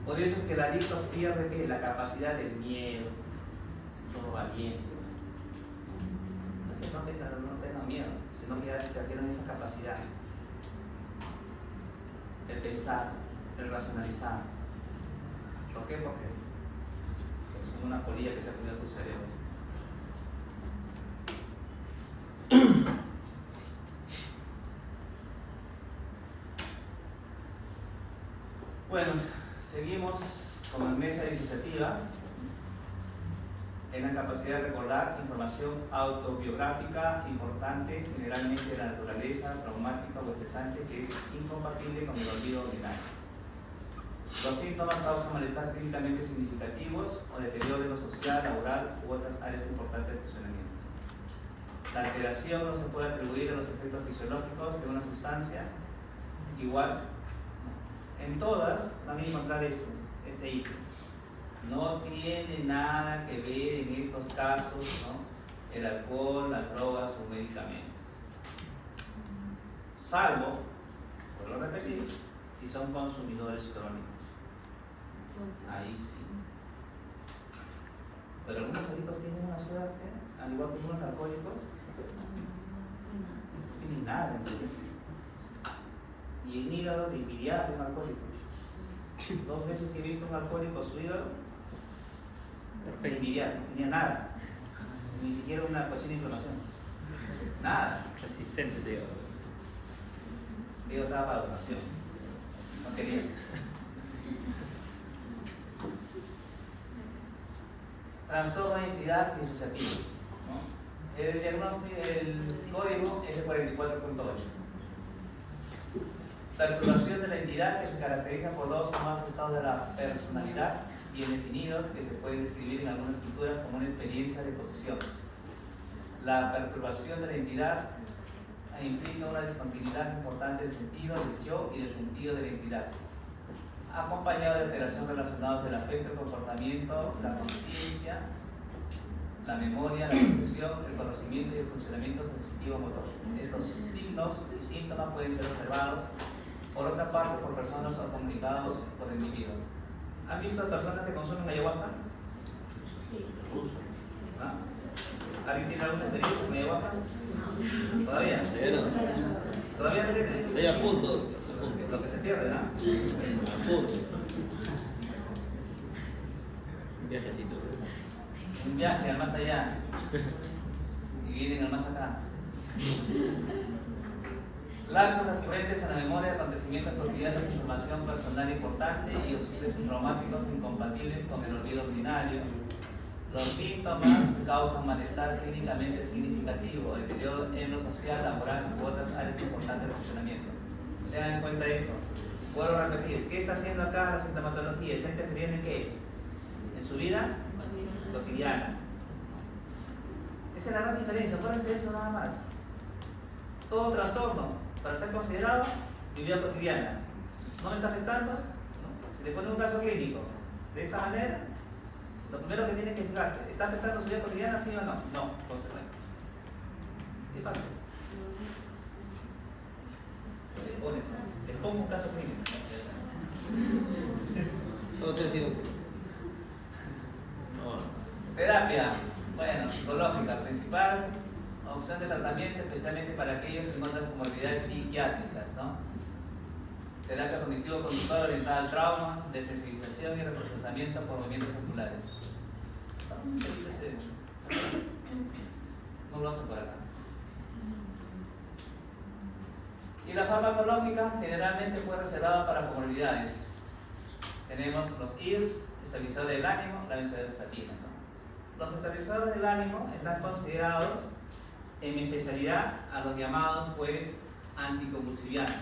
Por eso es que el adicto pierde la capacidad del miedo, todo valiente. No tengan miedo, sino que ya tienen esa capacidad. El pensar, el racionalizar. ¿Por qué? Porque son una polilla que se ha comido tu cerebro. Bueno, seguimos con amnesia disociativa en la capacidad de recordar información autobiográfica importante, generalmente de la naturaleza traumática o estresante, que es incompatible con el olvido ordinario. Los síntomas causan malestar clínicamente significativos o deterioro de lo social, laboral u otras áreas importantes de funcionamiento. La alteración no se puede atribuir a los efectos fisiológicos de una sustancia. Igual, en todas van a encontrar este ítem. No tiene nada que ver en estos casos, ¿no?, el alcohol, las drogas o un medicamento. Salvo, vuelvo a repetir, si son consumidores crónicos. Ahí sí. Pero algunos adictos tienen una suerte, al igual que algunos alcohólicos, no tienen nada en sí. Y el hígado de envidiar a un alcohólico. 2 veces que he visto a un alcohólico su hígado, de envidiar, no tenía nada. Ni siquiera una cochina inflamación. Nada. Resistente, tío. Yo estaba para donación. No quería. Trastorno de identidad disociativo, ¿no? El código es el 44.8. Perturbación de la identidad que se caracteriza por 2 o más estados de la personalidad bien definidos que se pueden describir en algunas culturas como una experiencia de posesión. La perturbación de la identidad implica una discontinuidad importante del sentido del yo y del sentido de la identidad, acompañado de alteraciones relacionadas del afecto, el comportamiento, la conciencia, la memoria, la percepción, el conocimiento y el funcionamiento sensitivo-motor. Estos signos y síntomas pueden ser observados, por otra parte, por personas o comunicados por el individuo. ¿Han visto a personas que consumen ayahuasca? Ruso. ¿Ah? ¿Alguien tiene alguna experiencia con ayahuasca? ¿Todavía? ¿Todavía no tiene? Estoy a punto. Lo que se pierde, ¿no? A punto. Un viajecito. Un viaje al más allá y vienen al más acá. Lazos recurrentes a la memoria, acontecimientos cotidianos, información personal importante y los sucesos traumáticos incompatibles con el olvido ordinario. Los síntomas causan malestar clínicamente significativo, deterioro en lo social, laboral u otras áreas de importante funcionamiento. Tengan en cuenta esto. Vuelvo a repetir, ¿qué está haciendo acá la sintomatología? ¿Está interfiriendo en qué? En su vida cotidiana. Esa es la gran diferencia, acuérdense de eso nada más. Todo trastorno, para ser considerado, mi vida cotidiana. ¿No me está afectando? No. Si le pone un caso clínico de esta manera, lo primero que tiene que fijarse, ¿está afectando su vida cotidiana, sí o no? No, consecuente. Sí, fácil. Les pongo un caso clínico. Todo sentido. No. Terapia, bueno, psicológica, principal opción de tratamiento, especialmente para aquellos que encuentran comorbilidades psiquiátricas, ¿no? Terapia cognitivo-conductual orientada al trauma, desensibilización y reprocesamiento por movimientos oculares. No lo hacen por acá. Y la farmacológica generalmente fue reservada para comorbilidades. Tenemos los IRS, estabilizadores del ánimo, la benzodiazepina, ¿no? Los estabilizadores del ánimo están considerados en mi especialidad a los llamados pues anticonvulsivantes.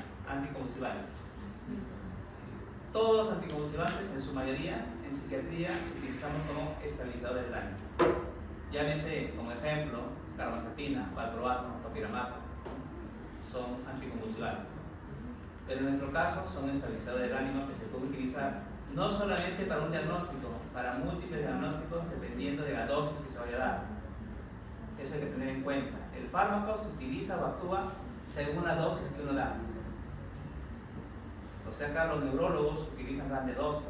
Todos los anticonvulsivantes, en su mayoría, en psiquiatría, utilizamos como estabilizadores del ánimo. Llámese como ejemplo carbamazepina, valproato, topiramato, son anticonvulsivantes. Pero en nuestro caso son estabilizadores del ánimo que se puede utilizar no solamente para un diagnóstico, para múltiples diagnósticos dependiendo de la dosis que se vaya a dar. Eso hay que tener en cuenta. El fármaco se utiliza o actúa según la dosis que uno da. O sea, acá los neurólogos utilizan grandes dosis.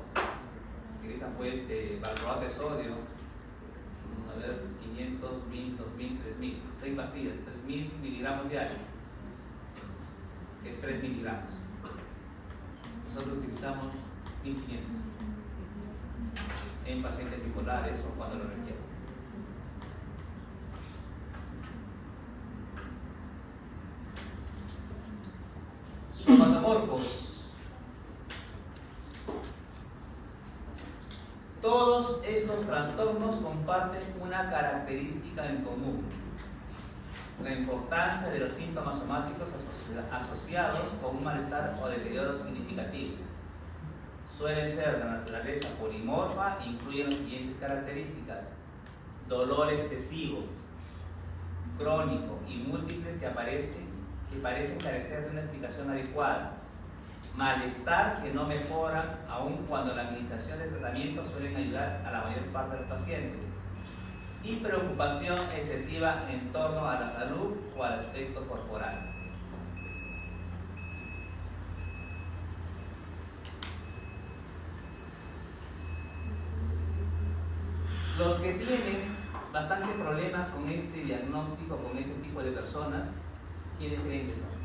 Utilizan pues valproato de sodio, 500, 1000, 2000, 3000, 6 pastillas, 3000 miligramos diarios, que es 3 miligramos. Nosotros utilizamos 1500 en pacientes bipolares o cuando lo requieren. Somatomorfos. Todos estos trastornos comparten una característica en común: la importancia de los síntomas somáticos asociados con un malestar o deterioro significativo. Suelen ser de naturaleza polimorfa e incluyen las siguientes características: dolor excesivo, crónico y múltiples que parecen carecer de una explicación adecuada, malestar que no mejora aun cuando la administración de tratamientos suelen ayudar a la mayor parte de los pacientes, y preocupación excesiva en torno a la salud o al aspecto corporal. Los que tienen bastante problemas con este diagnóstico, con este tipo de personas, ¿quiénes creen que son?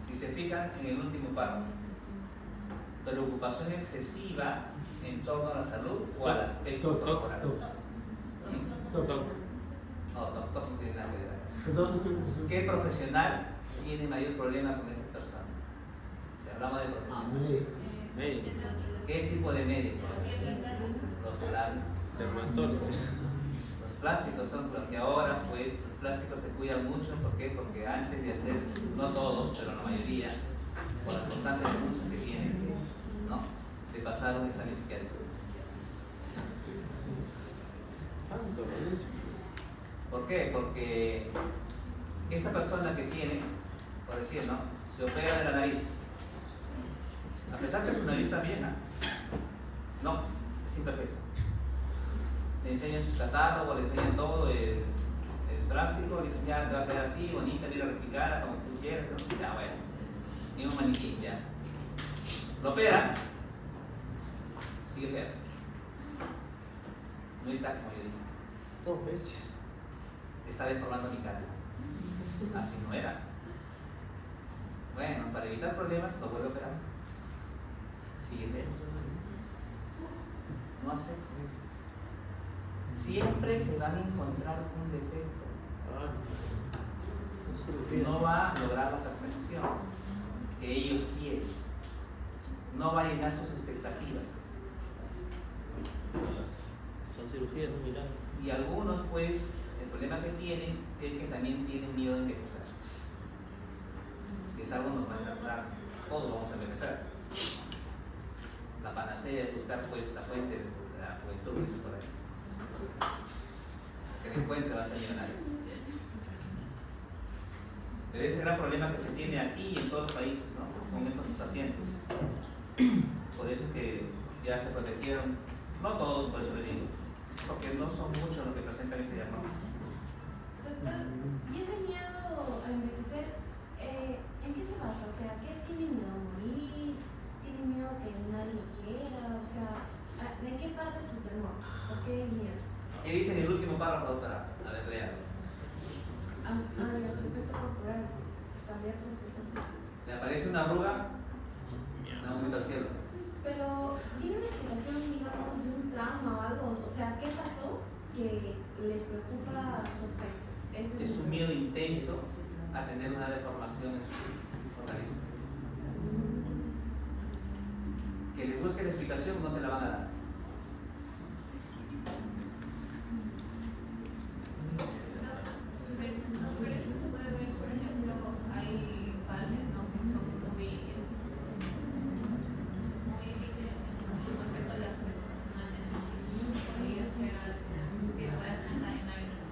Si se fijan en el último párrafo, preocupación excesiva en torno a la salud o al aspecto corporal. No, doctor no tiene nada que ver. ¿Qué profesional tiene mayor problema con estas personas? Si hablamos de profesional. Médico. ¿Qué tipo de médico? Los plásticos. Dermatólogo. Los plásticos son los que ahora, pues, los plásticos se cuidan mucho. ¿Por qué? Porque antes de hacer, no todos, pero la mayoría, por las constantes denuncias que tienen, ¿no?, de pasar un examen psiquiátrico. ¿Por qué? Porque esta persona que tiene, por decir, ¿no?, se opera de la nariz. A pesar que su nariz está bien, no, es imperfecto. Le enseñan su catálogo, le enseñan todo, el plástico, le dicen ya te va a quedar así, bonita, mira respicar, como tú quieras, ¿no? Ya, bueno, ni un maniquí, ya. Lo operan, sigue feo. No está como yo dije. 2 veces. Está deformando mi cara. Así no era. Bueno, para evitar problemas, lo vuelve a operar. Sigue feo. No hace. Siempre se van a encontrar un defecto. No va a lograr la perfección que ellos quieren. No va a llenar sus expectativas. Son cirugías, no milagros. Y algunos, pues, el problema que tienen es que también tienen miedo a envejecer. Que es algo normal, natural. Todos vamos a envejecer. La panacea es buscar, pues, la fuente de la juventud, que se por ahí. Que te encuentre va a ser millonario. Pero ese gran problema que se tiene aquí y en todos los países, ¿no?, con estos pacientes. Por eso es que ya se protegieron, no todos, por eso le digo, porque no son muchos los que presentan este diagnóstico. Doctor, ¿y ese miedo a envejecer, en qué se basa? O sea, ¿qué tiene miedo a morir? ¿Tiene miedo a que nadie lo quiera? O sea, ¿de qué parte es su temor? ¿Por qué miedo? ¿Qué dice en el último párrafo, doctora? A ver, léalo. El aspecto corporal, cambiar su aspecto físico. ¿Le aparece una arruga? Da un grito al cielo. Pero, ¿tiene una explicación, digamos, de un trauma o algo? O sea, ¿qué pasó que les preocupa su aspecto? Es un miedo intenso a tener una deformación en su organismo. Que les busque la explicación, no te la van a dar. Pero eso se puede ver, por ejemplo, hay padres, ¿no?, que son muy difíciles con respecto a las personales, podría ser algo que pueda desencadenar eso.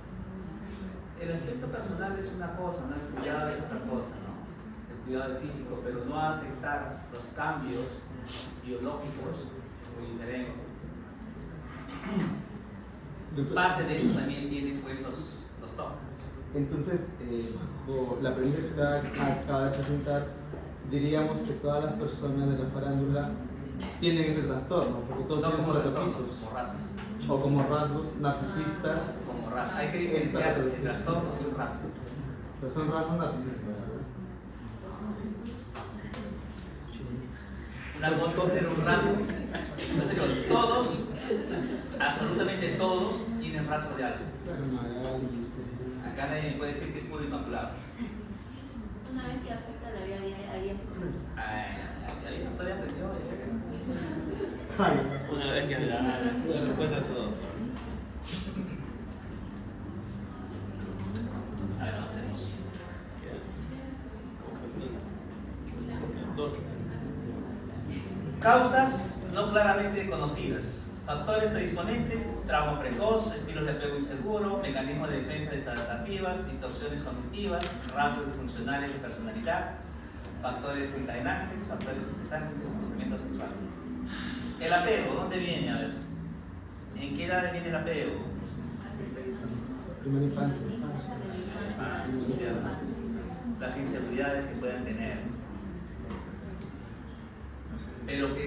El aspecto personal es una cosa, ¿no? El cuidado es otra cosa, ¿no? El cuidado físico, pero no aceptar los cambios biológicos es muy diferente. Parte de eso también tienen, pues, los toques. Entonces, la premisa que usted acaba de presentar, diríamos que todas las personas de la farándula tienen ese trastorno, porque todos No tienen como sus trastornos, retoquitos, como rasgos. o como rasgos narcisistas, Como rasgos. Hay que diferenciar el trastorno de un rasgo. o sea, son rasgos narcisistas. Una cosa es tener un rasgo. En serio, todos, absolutamente todos, tienen rasgo de algo. Claro, Magali, Acá nadie me puede decir que es puro inmaculado. Una vez que afecta la vida diaria, ahí es Ahí no todavía aprendió. Ay, Una vez que la respuesta a todo. A ver, avancemos. Causas no claramente conocidas. Factores predisponentes, trauma precoz, estilos de apego inseguro, mecanismos de defensa desadaptativas, distorsiones cognitivas, rasgos disfuncionales de personalidad, factores desencadenantes, factores estresantes del comportamiento sexual. El apego, ¿dónde viene? A ver, ¿en qué edad viene el apego? Primera infancia. Las inseguridades que puedan tener. Pero que